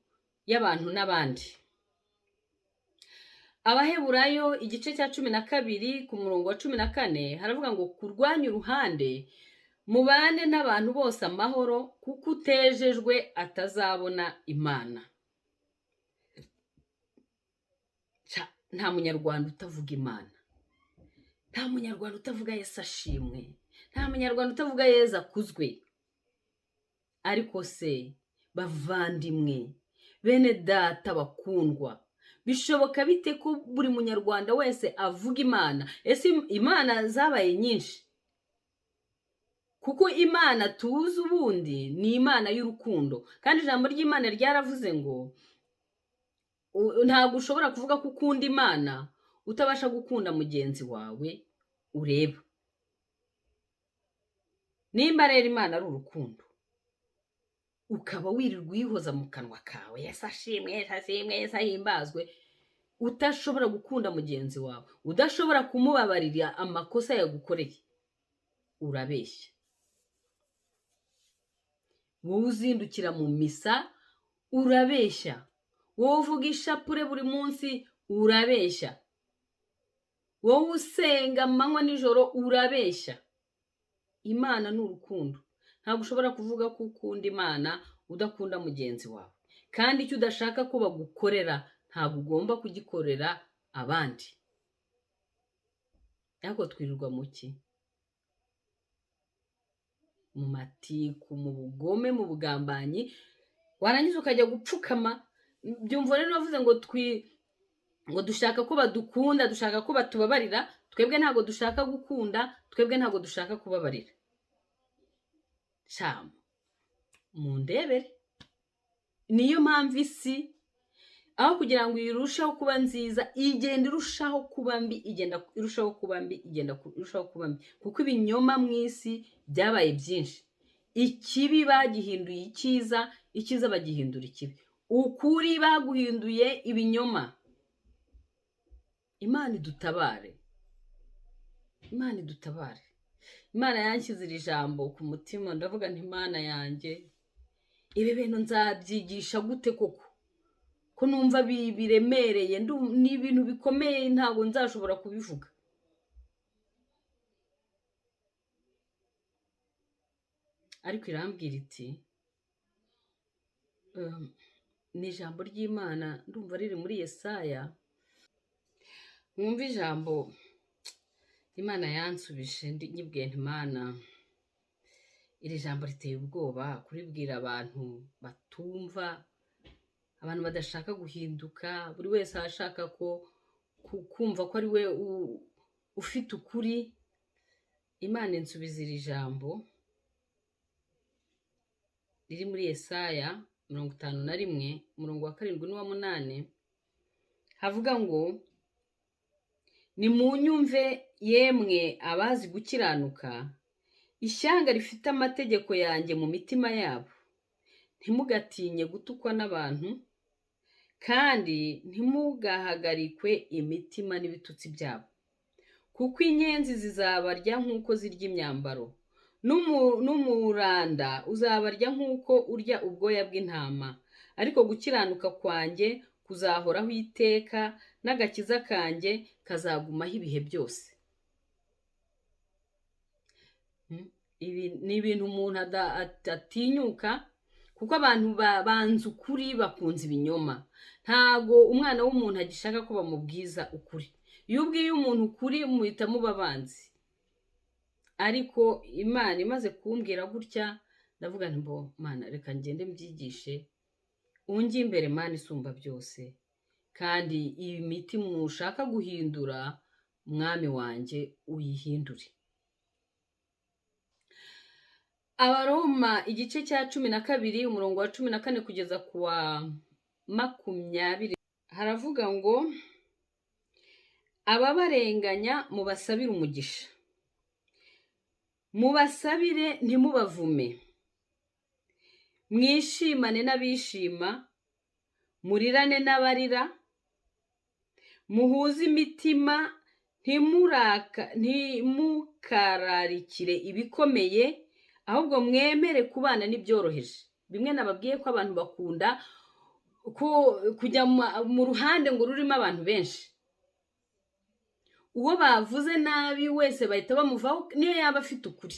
n'abandi. Abaheburayo igice cya 12 ku murongo wa 14 haravuga ngo kurwanya uruhande, mubane n'abantu bose amahoro, kuko utejejwe atazabona Imana. Nta munyarwanda utavuga Imana, nta munyarwanda utavuga Yesu ashimwe, nta munyarwanda utavuga Yesu akuzwe. Ariko se bavandimwe, bene data bakundwa, bishoboka bite ko buri munyarwanda wese avuga Imana? Ese Imana zabaye nyinshi? Kuko Imana tuzi ubundi ni Imana y'urukundo, kandi ijambo ry'Imana ryaravuze ngo ntabwo ushobora kuvuga ko ukunda Imana utabasha gukunda mugenzi wawe ureba. Nimba rero Imana ari urukundo, ukaba wirirwa uyihoza mu kanwa kawe, Yesu ashimwe, Yesu ashimwe, Yesu ahimbazwe, utashobora gukunda mugenzi wawe, udashobora kumubabarira amakosa yagukoreye, urabeshya. wowe uzindukira mu misa urabeshya, wowe uvuga ishapure buri munsi urabeshya, wowe usenga amanywa nijoro urabeshya. Imana ni urukundo, ntabwo ushobora kuvuga ko ukunda Imana udakunda mugenzi wawe, kandi icyo udashaka ko bagukorera ntabwo ugomba kugikorera abandi. Ariko twirirwa mu ki? Mu matiku, mu bugome, mu bugambanyi, warangiza ukajya gupfukama. Byumva rero bavuze ngo dushaka ko badukunda, dushaka ko batubabarira. Twebwe ntabwo dushaka gukunda, twebwe ntabwo dushaka kubabarira. Shamu mundebere. Niyo mpamvu isi aho kugira ngo irusheho kuba nziza igenda irushaho kuba mbi, igenda irushaho kuba mbi, igenda irushaho kuba mbi, kuko ibinyoma mu isi byabaye byinshi. Ikibi bagihinduye icyiza, icyiza bagihindura ikibi, ukuri baguhinduye ibinyoma. Imana idutabare, Imana idutabare. Imana yanshyize iri jambo ku mutima, ndavuga nti Imana yanjye, ibi bintu nzabyigisha gute koko? Ko numva biremereye, ni ibintu bikomeye, ntabwo nzashobora kubivuga. Ariko irambwira iti ni ijambo ry'Imana, ndumva riri muri Yesaya. Mwumva ijambo Imana yansubije, nyibwiye nti Imana, iri jambo riteye ubwoba kuribwira abantu batumva, abantu badashaka guhinduka, buri wese ashaka kumva ko ari we ufite ukuri. Imana insubiza iri jambo riri muri Yesaya 51 umurongo wa 7 n'uwa 8, havuga ngo nimunyumve yemwe abazi gukiranuka, ishyanga rifite amategeko yanjye mu mitima yabo, ntimugatinye gutukwa n'abantu, kandi ntimugahagarikwe imitima n'ibitutsi byabo, kuko inyenzi zizabarya nk'uko zirya imyambaro, n'umuranda uzabarya nk'uko urya ubwoya bw'intama. Ariko gukiranuka kwanjye kuzahoraho iteka, n'agakiza kanjye kazagumaho ibihe byose. Ibi ni ibintu umuntu atinyuka, kuko abantu banze ukuri, bakunze ibinyoma. Ntago umwana w'umuntu agishaka ko bamubwiza ukuri. Iyo ubwiye umuntu ukuri muhita muba abanzi. Ariko Imana imaze kumbwira gutya, ndavuga nti mbo Mana, reka ngende mbyigishe, unjye imbere Mana isumba byose, kandi iyi miti mushaka guhindura, mwami wanjye uyihindure. Abaroma igice cya 12 umurongo wa 14 kugeza kuwa 20 haravuga ngo ababarenganya mubasabire umugisha, mubasabire ntimubavume, mwishimane n'abishima, murirane n'abarira, muhuze imitima, ntimukararikire ibikomeye, ahubwo mwemere kubana n'ibyoroheje. Bimwe nababwiye ko abantu bakunda kujya mu ruhande ngo rurimo abantu benshi. Uwo bavuze nabi wese bahita bamuvaho, niyo yaba afite ukuri.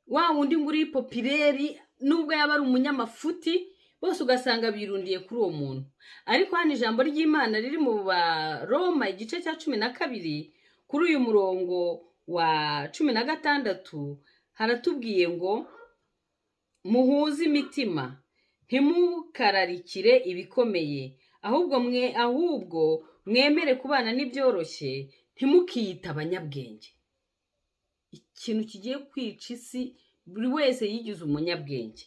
Wa wundi ngo uri popireri, nubwo yaba ari umunyamafuti, bose ugasanga birundiye kuri uwo muntu. Ariko hano ijambo ry'Imana riri mu Baroma igice cya 12 kuri uyu murongo wa 16 haratubwiye ngo muhuze imitima, ntimukararikire ibikomeye, ahubwo mwemere kubana n'ibyoroshye, ntimukiyita abanyabwenge. Ikintu kigiye kwica isi, buri wese yigize umunyabwenge.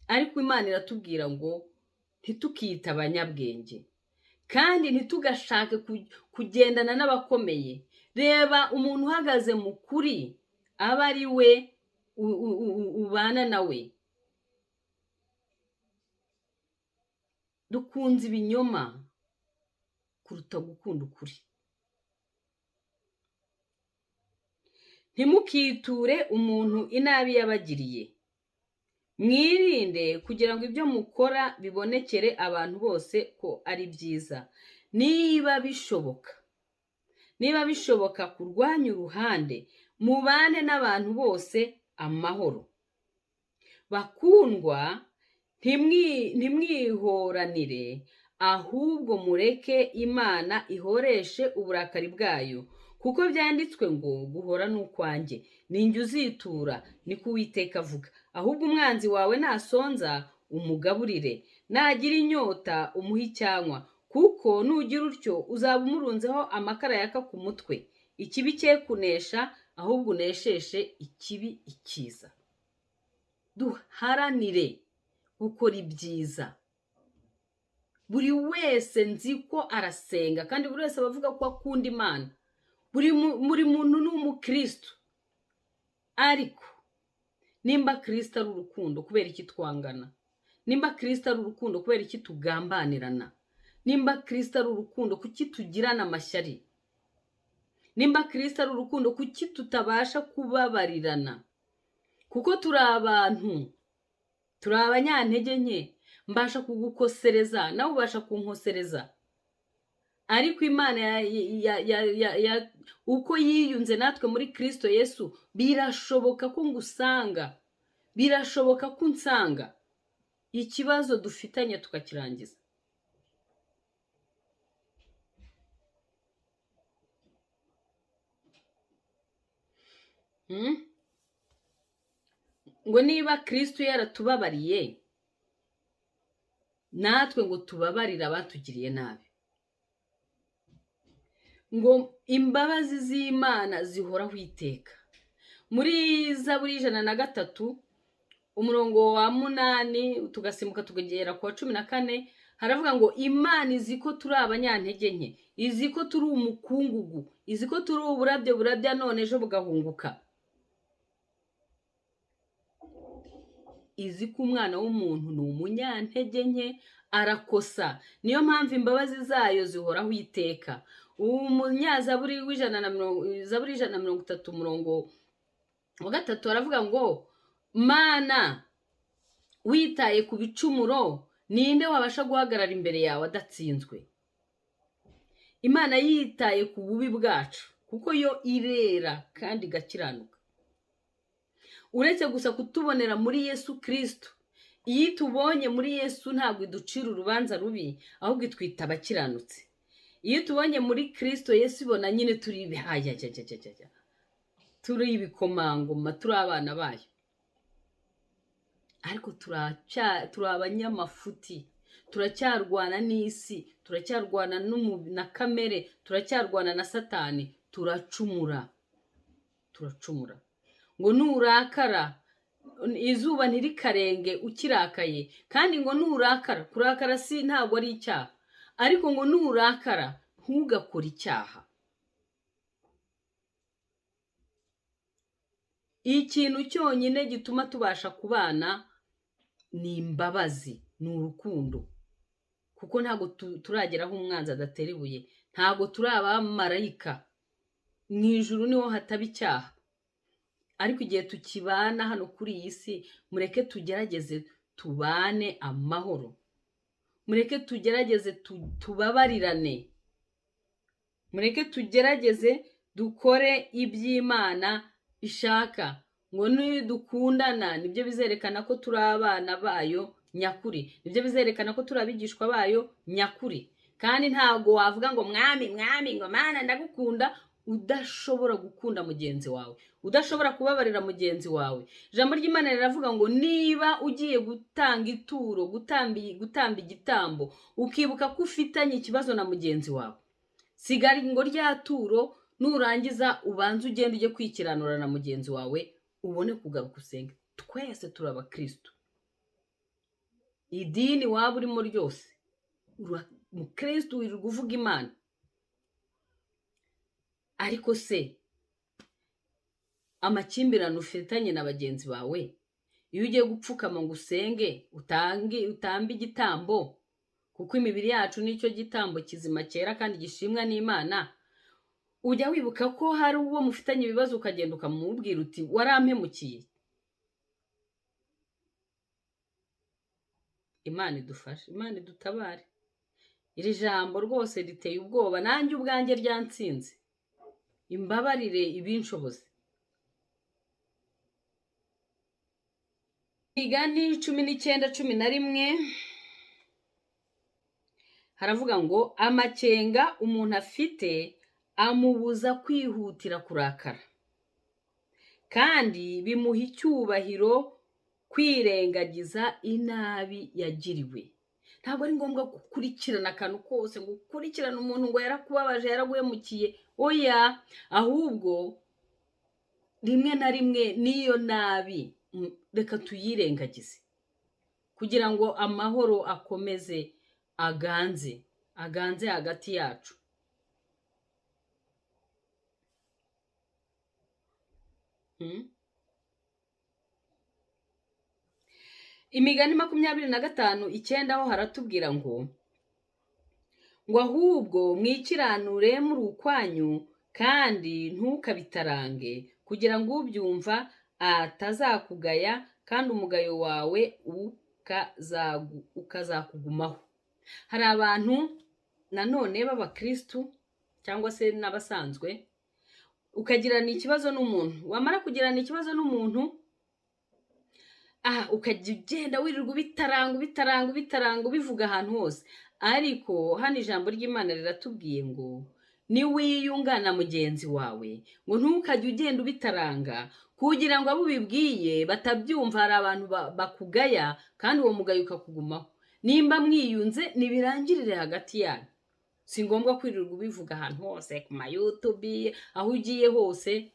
Ariko Imana iratubwira ngo ntitukiyita abanyabwenge, kandi ntitugashake kugendana n'abakomeye. Reba umuntu uhagaze mu kuri, aba ari we ubana nawe. Dukunze ibinyoma kuruta gukunda ukuri. Ntimukiture umuntu inabi yabagiriye, mwirinde kugira ngo ibyo mukora bibonekere abantu bose ko ari byiza. Niba bishoboka kurwanya uruhande, mubane n'abantu bose amahoro. Bakundwa, ntimwihoranire, ahubwo mureke Imana ihoreshe uburakari bwayo, kuko byanditswe ngo guhora n'ukwanjye, ninjye uzitura, niko Uwiteka avuga. Ahubwo umwanzi wawe nasonza umugaburire, nagira inyota umuhe icyanywa, kuko nugira utyo uzaba umurunzeho amakara yaka ku mutwe. Ikibi cye kunesha, ahubwo unesheshe ikibi icyiza. Duharanire gukora ibyiza. Buri wese nzi ko arasenga, kandi buri wese bavuga ko akunda Imana. Buri muntu ni umukristo. Ariko nimba Kristo ari urukundo, kubera iki twangana? Nimba Kristo ari urukundo, kubera iki tugambanirana? Nimba Kristo ari urukundo, kuki tugirana amashyari? Nimba Kristo ari urukundo, kuki tutabasha kubabarirana? Kuko turi abantu, turi abanyantege nke. Mbasha kugukosereza, nawe ubasha kunkosereza. Ariko Imana uko yiyunze natwe muri Kristo Yesu, birashoboka ko ngusanga, birashoboka ko unsanga. Ikibazo dufitanye tukakirangiza. Ngo niba Kristo yaratubabariye, natwe ngo tubabarire abatugiriye nabi. Ngo imbabazi z'Imana zihoraho iteka. Muri Zaburi 103 umurongo wa 8 tugasimbuka tukagera ku wa 14, haravuga ngo Imana izi ko turi abanyantege nke, izi ko turi umukungugu, izi ko turi uburabyo burabya none ejo bugahunguka. Izi ko umwana w'umuntu ni umunyantege nke, arakosa. Niyo mpamvu imbabazi zayo zihoraho iteka. Umunyazaburi Zaburi 130 umurongo wa 3 aravuga ngo Mana witaye ku bicumuro, ninde wabasha guhagarara imbere yawe adatsinzwe? Imana yitaye ku bubi bwacu, kuko yo irera kandi igakiranuka. Uretse gusa kutubonera muri Yesu Kristo. Iyo tubonye muri Yesu ntabwo iducira urubanza rubi, ahubwo itwita abakiranutse. Iyo tubonye muri Kristo Yesu ibona nyine turi ibihaya, turi ibikomangoma, turi abana bayo. Ariko turi abanyamafuti, turacyarwana n'isi, turacyarwana na kamere, turacyarwana na Satani, turacumura. Ngo nurakara izuba ntirikarenge ukirakaye, kandi ngo nurakara, kurakara si ntabwo ari icyaha, ariko ngo nurakara ntugakore icyaha. Ikintu cyonyine gituma tubasha kubana ni imbabazi, ni urukundo. Kuko ntabwo turageraho umwanzi adatera ibuye, ntabwo turi abamarayika. Mu ijuru niho hataba icyaha. Ariko igihe tukibana hano kuri iyi si, mureke tugerageze tubane amahoro. Mureke tugerageze tubabarirane. Mureke tugerageze dukore iby'Imana ishaka. Ngo nidukundana nibyo bizerekana ko turi abana bayo nyakuri, nibyo bizerekana ko turi abigishwa bayo nyakuri. Kandi ntabwo wavuga ngo mwami ngo Mana ndagukunda udashobora gukunda mugenzi wawe, udashobora kubabarira mugenzi wawe. Ijambo ry'Imana riravuga ngo niba ugiye gutanga ituro, gutamba igitambo, ukibuka ko ufitanye ikibazo na mugenzi wawe, sigara ngo rya turo, nurangiza ubanze ugende ujye kwikiranura na mugenzi wawe, ubone kugaruka usenge. Twese turi abakristo. Idini waba urimo ryose, umukristo wirirwa uvuga Imana. Ariko se amakimbirane ufitanye na bagenzi bawe, iyo ugiye gupfukama ngo usenge, utambe igitambo, kuko imibiri yacu nicyo gitambo kizima cyera kandi gishimwa n'Imana, ujya wibuka ko hari uwo mufitanye ibibazo ukagenda ukamubwira uti warampemukiye. Imana idufashe, Imana idutabare. Iri jambo rwose riteye ubwoba, nanjye ubwanjye ryansinze. Imbabarire ibinshoboze. Imigani 19:11 haravuga ngo amakenga umuntu afite amubuza kwihutira kurakara, kandi bimuha icyubahiro kwirengagiza inabi yagiriwe. Ntabwo ari ngombwa gukurikirana akantu kose, ngo ukurikirane umuntu ngo yarakubabaje yaraguhemukiye, oya, ahubwo rimwe na rimwe niyo nabi reka tuyirengagize kugira ngo amahoro akomeze aganze hagati yacu. Imigani 25:9 aho haratubwira ngo ahubwo mwikiranure muri ukwanyu kandi ntukabitarange, kugira ngo ubyumva atazakugaya kandi umugayo wawe ukazakugumaho. Hari abantu nanone b'abakristu cyangwa se n'abasanzwe, ukagirana ikibazo n'umuntu, wamara kugirana ikibazo n'umuntu ukajya ugenda wirirwa ubitaranga ubivuga ahantu hose. Ariko hano ijambo ry'Imana riratubwiye ngo niwiyunga na mugenzi wawe ngo ntukajye ugenda ubitaranga, kugira ngo abo ubibwiye batabyumva. Hari abantu bakugaya kandi uwo mugayo ukakugumaho. Nimba mwiyunze nibirangirire hagati yanyu, si ngombwa kwirirwa ubivuga ahantu hose ku ma YouTube, aho ugiye hose.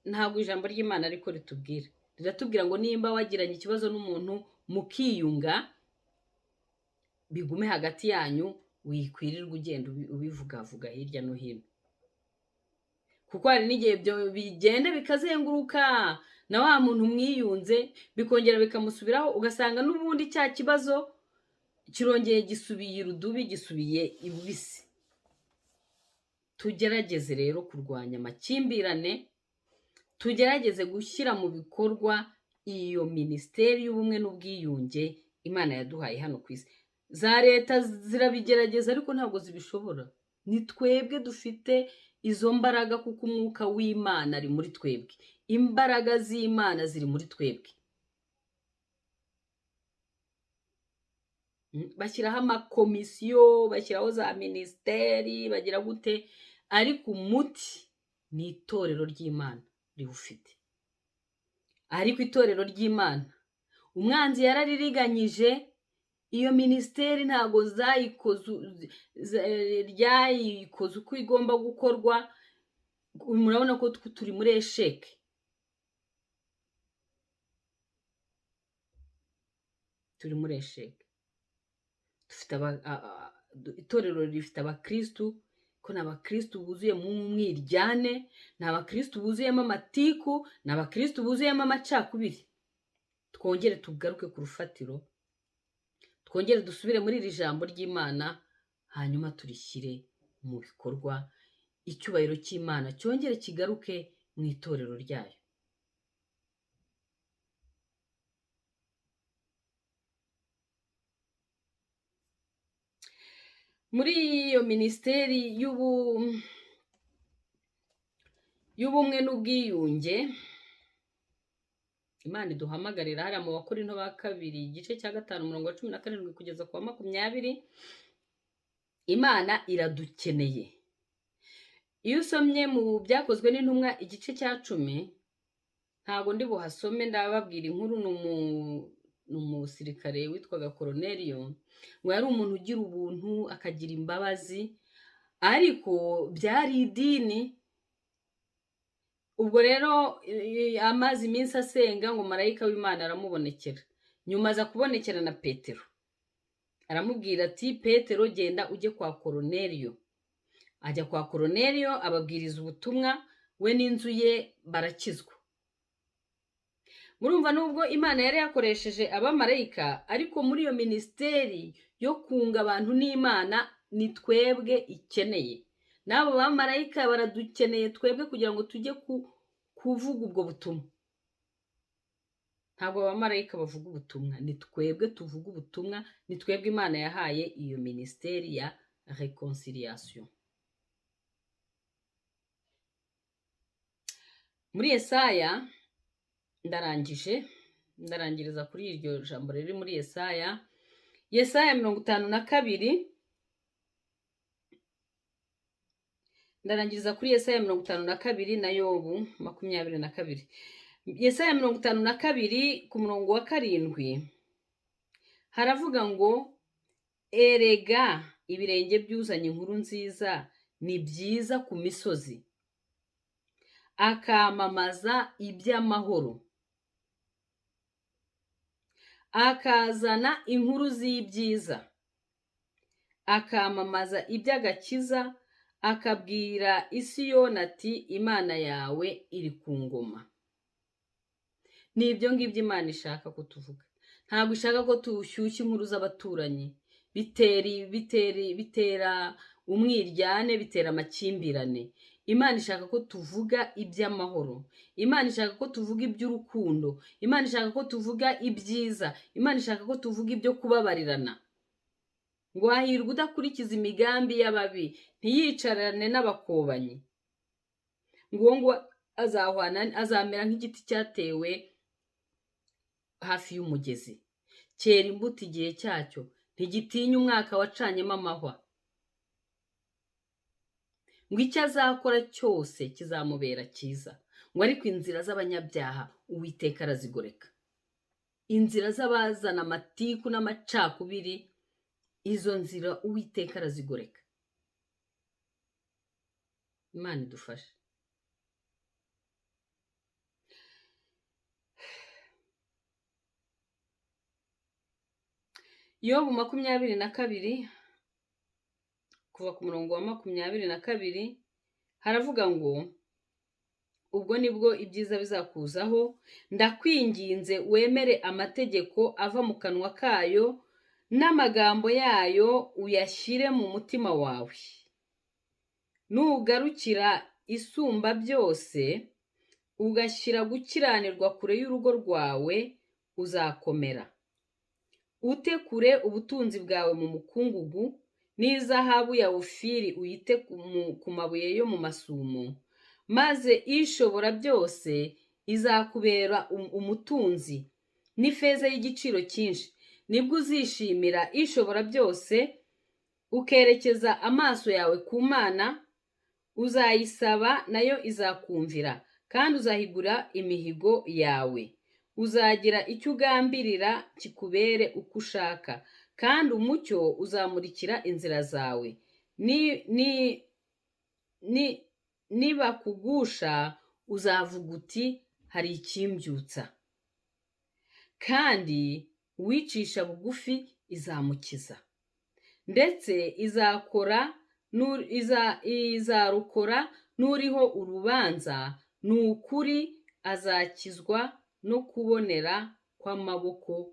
Ntabwo ijambo ry'Imana ariko ritubwira. Riratubwira ngo nimba wagiranye ikibazo n'umuntu mukiyunga, bigume hagati yanyu, wikwirirwa ugenda ubivugavuga hirya no hino, kuko hari n'igihe bigenda bikazenguruka na wa muntu mwiyunze, bikongera bikamusubiraho, ugasanga n'ubundi cya kibazo kirongeye gisubiye irudubi, gisubiye ibubisi. Tugerageze rero kurwanya amakimbirane, tugerageze gushyira mu bikorwa iyo minisiteri y'ubumwe n'ubwiyunge Imana yaduhaye hano ku isi. Za leta zirabigerageza ariko ntabwo zibishobora. Ni twebwe dufite izo mbaraga, kuko umwuka w'Imana ari muri twebwe. Imbaraga z'Imana ziri muri twebwe. Bashyiraho amakomisiyo, bashyiraho za minisiteri, bagira gute, ariko umuti ni itorero ry'Imana riwufite. Ariko itorero ry'Imana umwanzi yaraririganyije, iyo minisiteri ntabwo ryayikoze uko igomba gukorwa. Murabona ko turi muri esheke. Turi muri esheke. Itorero rifite abakristu, ko ni abakristu buzuye mu mwiryane, ni abakristu buzuyemo amatiku, ni abakristu buzuyemo amacakubiri. Twongere tugaruke ku rufatiro, twongere dusubire muri iri jambo ry'Imana, hanyuma turishyire mu bikorwa. Icyubahiro cy'Imana cyongere kigaruke mu itorero ryayo. Muri iyo minisiteri y'ubumwe n'ubwiyunge Imana iduhamagarira, hariya mu Bakorinto ba 2:5 kugeza ku 20, Imana iradukeye. Iyo usomye mu Byakozwe n'Intumwa igice cya 10, ntago ndi buhasome, ndababwira inkuru. Umusirikare witwaga Koroneliyo, ngo yari umuntu ugira ubuntu, akagira imbabazi, ariko byari idini. Ubwo rero amaze iminsi asenga, ngo marayika w'Imana aramubonekera. Nyuma aza kubonekera na Petero, aramubwira ati Petero, genda ujye kwa Koroneliyo. Ajya kwa Koroneliyo, ababwiriza ubutumwa, we n'inzu ye barakizwa. Murumva nubwo Imana yari yakoresheje abamarayika, ariko muri iyo minisiteri yo kunga abantu n'Imana ni twebwe ikeneye. N'abo bamarayika baradukeneye twebwe kugira ngo tujye kuvuga ubwo butumwa. ntabwo abamarayika bavuga ubutumwa, ni twebwe tuvuga ubutumwa, ni twebwe Imana yahaye iyo minisiteri ya reconciliation. Muri Yesaya ndarangiriza kuri iryo jambo riri muri Yesaya 52, ndarangiriza kuri Yesaya 52 na Yobu 22. Yesaya 52 ku murongo wa 7 haravuga ngo erega ibirenge byuzanye inkuru nziza ni byiza ku misozi, akamamaza iby'amahoro, akazana inkuru z'ibyiza, akamamaza iby'agakiza, akabwira Isiyoni ati Imana yawe iri ku ngoma. Ni ibyo ngibyo Imana ishaka ko tuvuga. Ntabwo ishaka ko tushyushya inkuru z'abaturanyi, bitera umwiryane, bitera amakimbirane. Imana ishaka ko tuvuga iby'amahoro, Imana ishaka ko tuvuga iby'urukundo, Imana ishaka ko tuvuga ibyiza, Imana ishaka ko tuvuga ibyo kubabarirana. Ngo hahirwa udakurikiza imigambi y'ababi, ntiyicarane n'abakobanyi. Ngo azamera nk'igiti cyatewe hafi y'umugezi, cyera imbuto igihe cyacyo, ntigitinya umwaka wacanyemo amahwa. Ngo icyo azakora cyose kizamubera cyiza. Ngo ariko inzira z'abanyabyaha Uwiteka arazigoreka. Inzira z'abazana amatiku n'amacakubiri, izo nzira Uwiteka arazigoreka. Imana idufashe. Yobu 22 kuva ku murongo wa 22 haravuga ngo ubwo nibwo ibyiza bizakuzaho, ndakwinginze wemere amategeko ava mu kanwa kayo, n'amagambo yayo uyashyire mu mutima wawe. Nugarukira isumba byose, ugashyira gukiranirwa kure y'urugo rwawe, uzakomera. Ute kure ubutunzi bwawe mu mukungugu, n'izahabu ya Ofiri uyite ku mabuye yo mu masumo, maze ishobora byose izakubera umutunzi n'ifeza y'igiciro cyinshi. Nibwo uzishimira ishobora byose, ukerekeza amaso yawe ku Mana, uzayisaba nayo izakumvira, kandi uzahigura imihigo yawe. Uzagira icyo ugambirira kikubere uko ushaka, kandi umucyo uzamurikira inzira zawe. Nibakugusha uzavuga uti hari ikimbyutsa, kandi uwicisha bugufi izamukiza. Ndetse izarukora n'uriho urubanza, ni ukuri azakizwa no kubonera kw'amaboko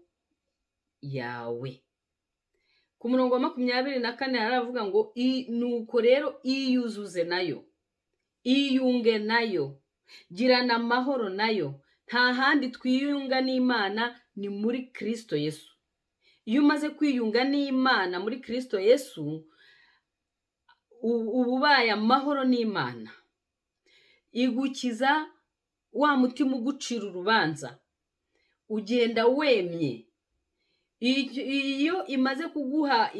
yawe. Ku murongo wa 24 haravuga ngo nuko rero iyuzuze nayo, iyunge nayo, girana amahoro nayo. Nta handi twiyunga n'Imana ni muri Kristo Yesu. Iyo umaze kwiyunga n'Imana muri Kristo Yesu, ububaye amahoro n'Imana, igukiza wa mutima ugucira urubanza, ugenda wemye. Iyo imaze kuguha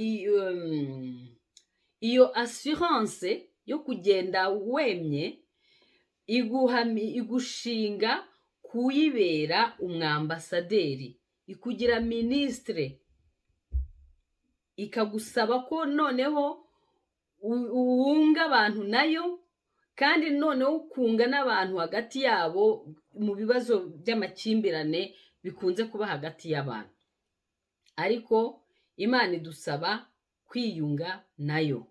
iyo assurance yo kugenda wemye, igushinga kuyibera umwambasaderi, ikugira ministre, ikagusaba ko noneho uwunga abantu nayo, kandi noneho ukunga n'abantu hagati yabo mu bibazo by'amakimbirane bikunze kuba hagati y'abantu. Ariko Imana idusaba kwiyunga nayo.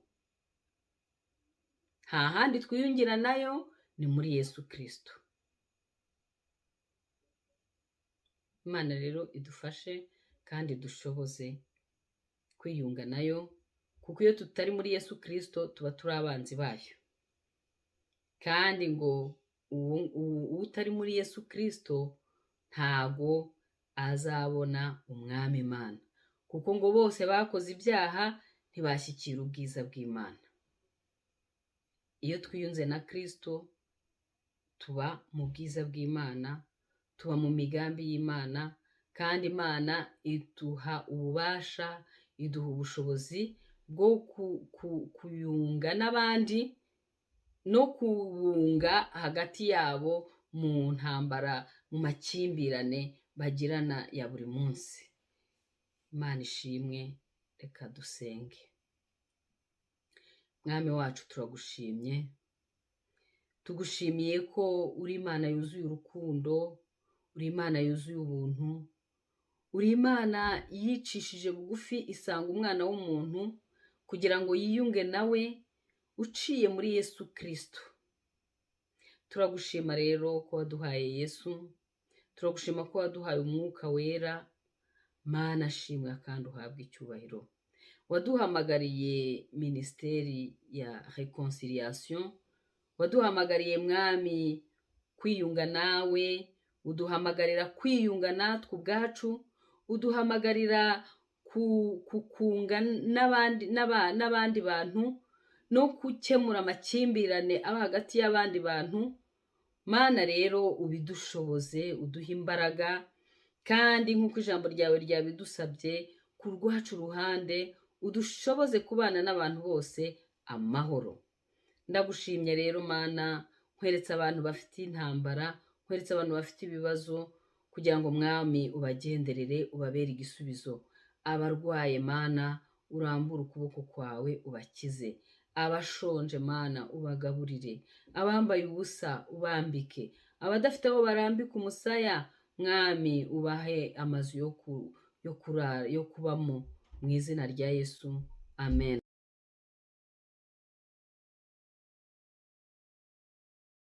Nta handi twiyungira nayo ni muri Yesu Kristo. Imana rero idufashe kandi dushoboze kwiyunga nayo, kuko iyo tutari muri Yesu Kristo tuba turi abanzi bayo. Kandi ngo utari muri Yesu Kristo ntago azabona umwami Imana, kuko ngo bose bakoze ibyaha ntibashyikira ubwiza bw'Imana. Iyo twiyunze na Kristo tuba mu bwiza bw'Imana, tuba mu migambi y'Imana, kandi Imana iduha ububasha, iduha ubushobozi bwo kuyunga n'abandi no kubunga hagati yabo mu ntambara, mu makimbirane bagirana ya buri munsi. Imana ishimwe. Reka dusenge. Mwami wacu turagushimye, tugushimiye ko uri Imana yuzuye urukundo, uri Imana yuzuye ubuntu, uri Imana yicishije bugufi isanga umwana w'umuntu kugira ngo yiyunge nawe uciye muri Yesu Kristo. Turagushima rero ko waduhaye Yesu, turagushima ko waduhaye umwuka wera. Mana shimwa kandi uhabwe icyubahiro. Waduhamagariye ministeri ya reconciliation, waduhamagariye mwami kwiyunga nawe, uduhamagarira kwiyunga natwe ubwacu, uduhamagarira kukunga n'abandi bantu no gukemura amakimbirane aba hagati y'abandi bantu. Mana rero ubidushoboze, uduhe imbaraga, kandi nk'uko ijambo ryawe ryabidusabye ku rwacu ruhande udushoboze kubana n'abantu bose amahoro. Ndagushimye rero Mana, nkweretse abantu bafite intambara, nkweretse abantu bafite ibibazo, kugira ngo mwami ubagenderere, ubabere igisubizo. Abarwaye Mana urambure ukuboko kwawe ubakize, abashonje Mana ubagaburire, abambaye ubusa ubambike, abadafite abo barambika umusaya mwami ubahe amazu yo kubamo, mu izina rya Yesu, amen.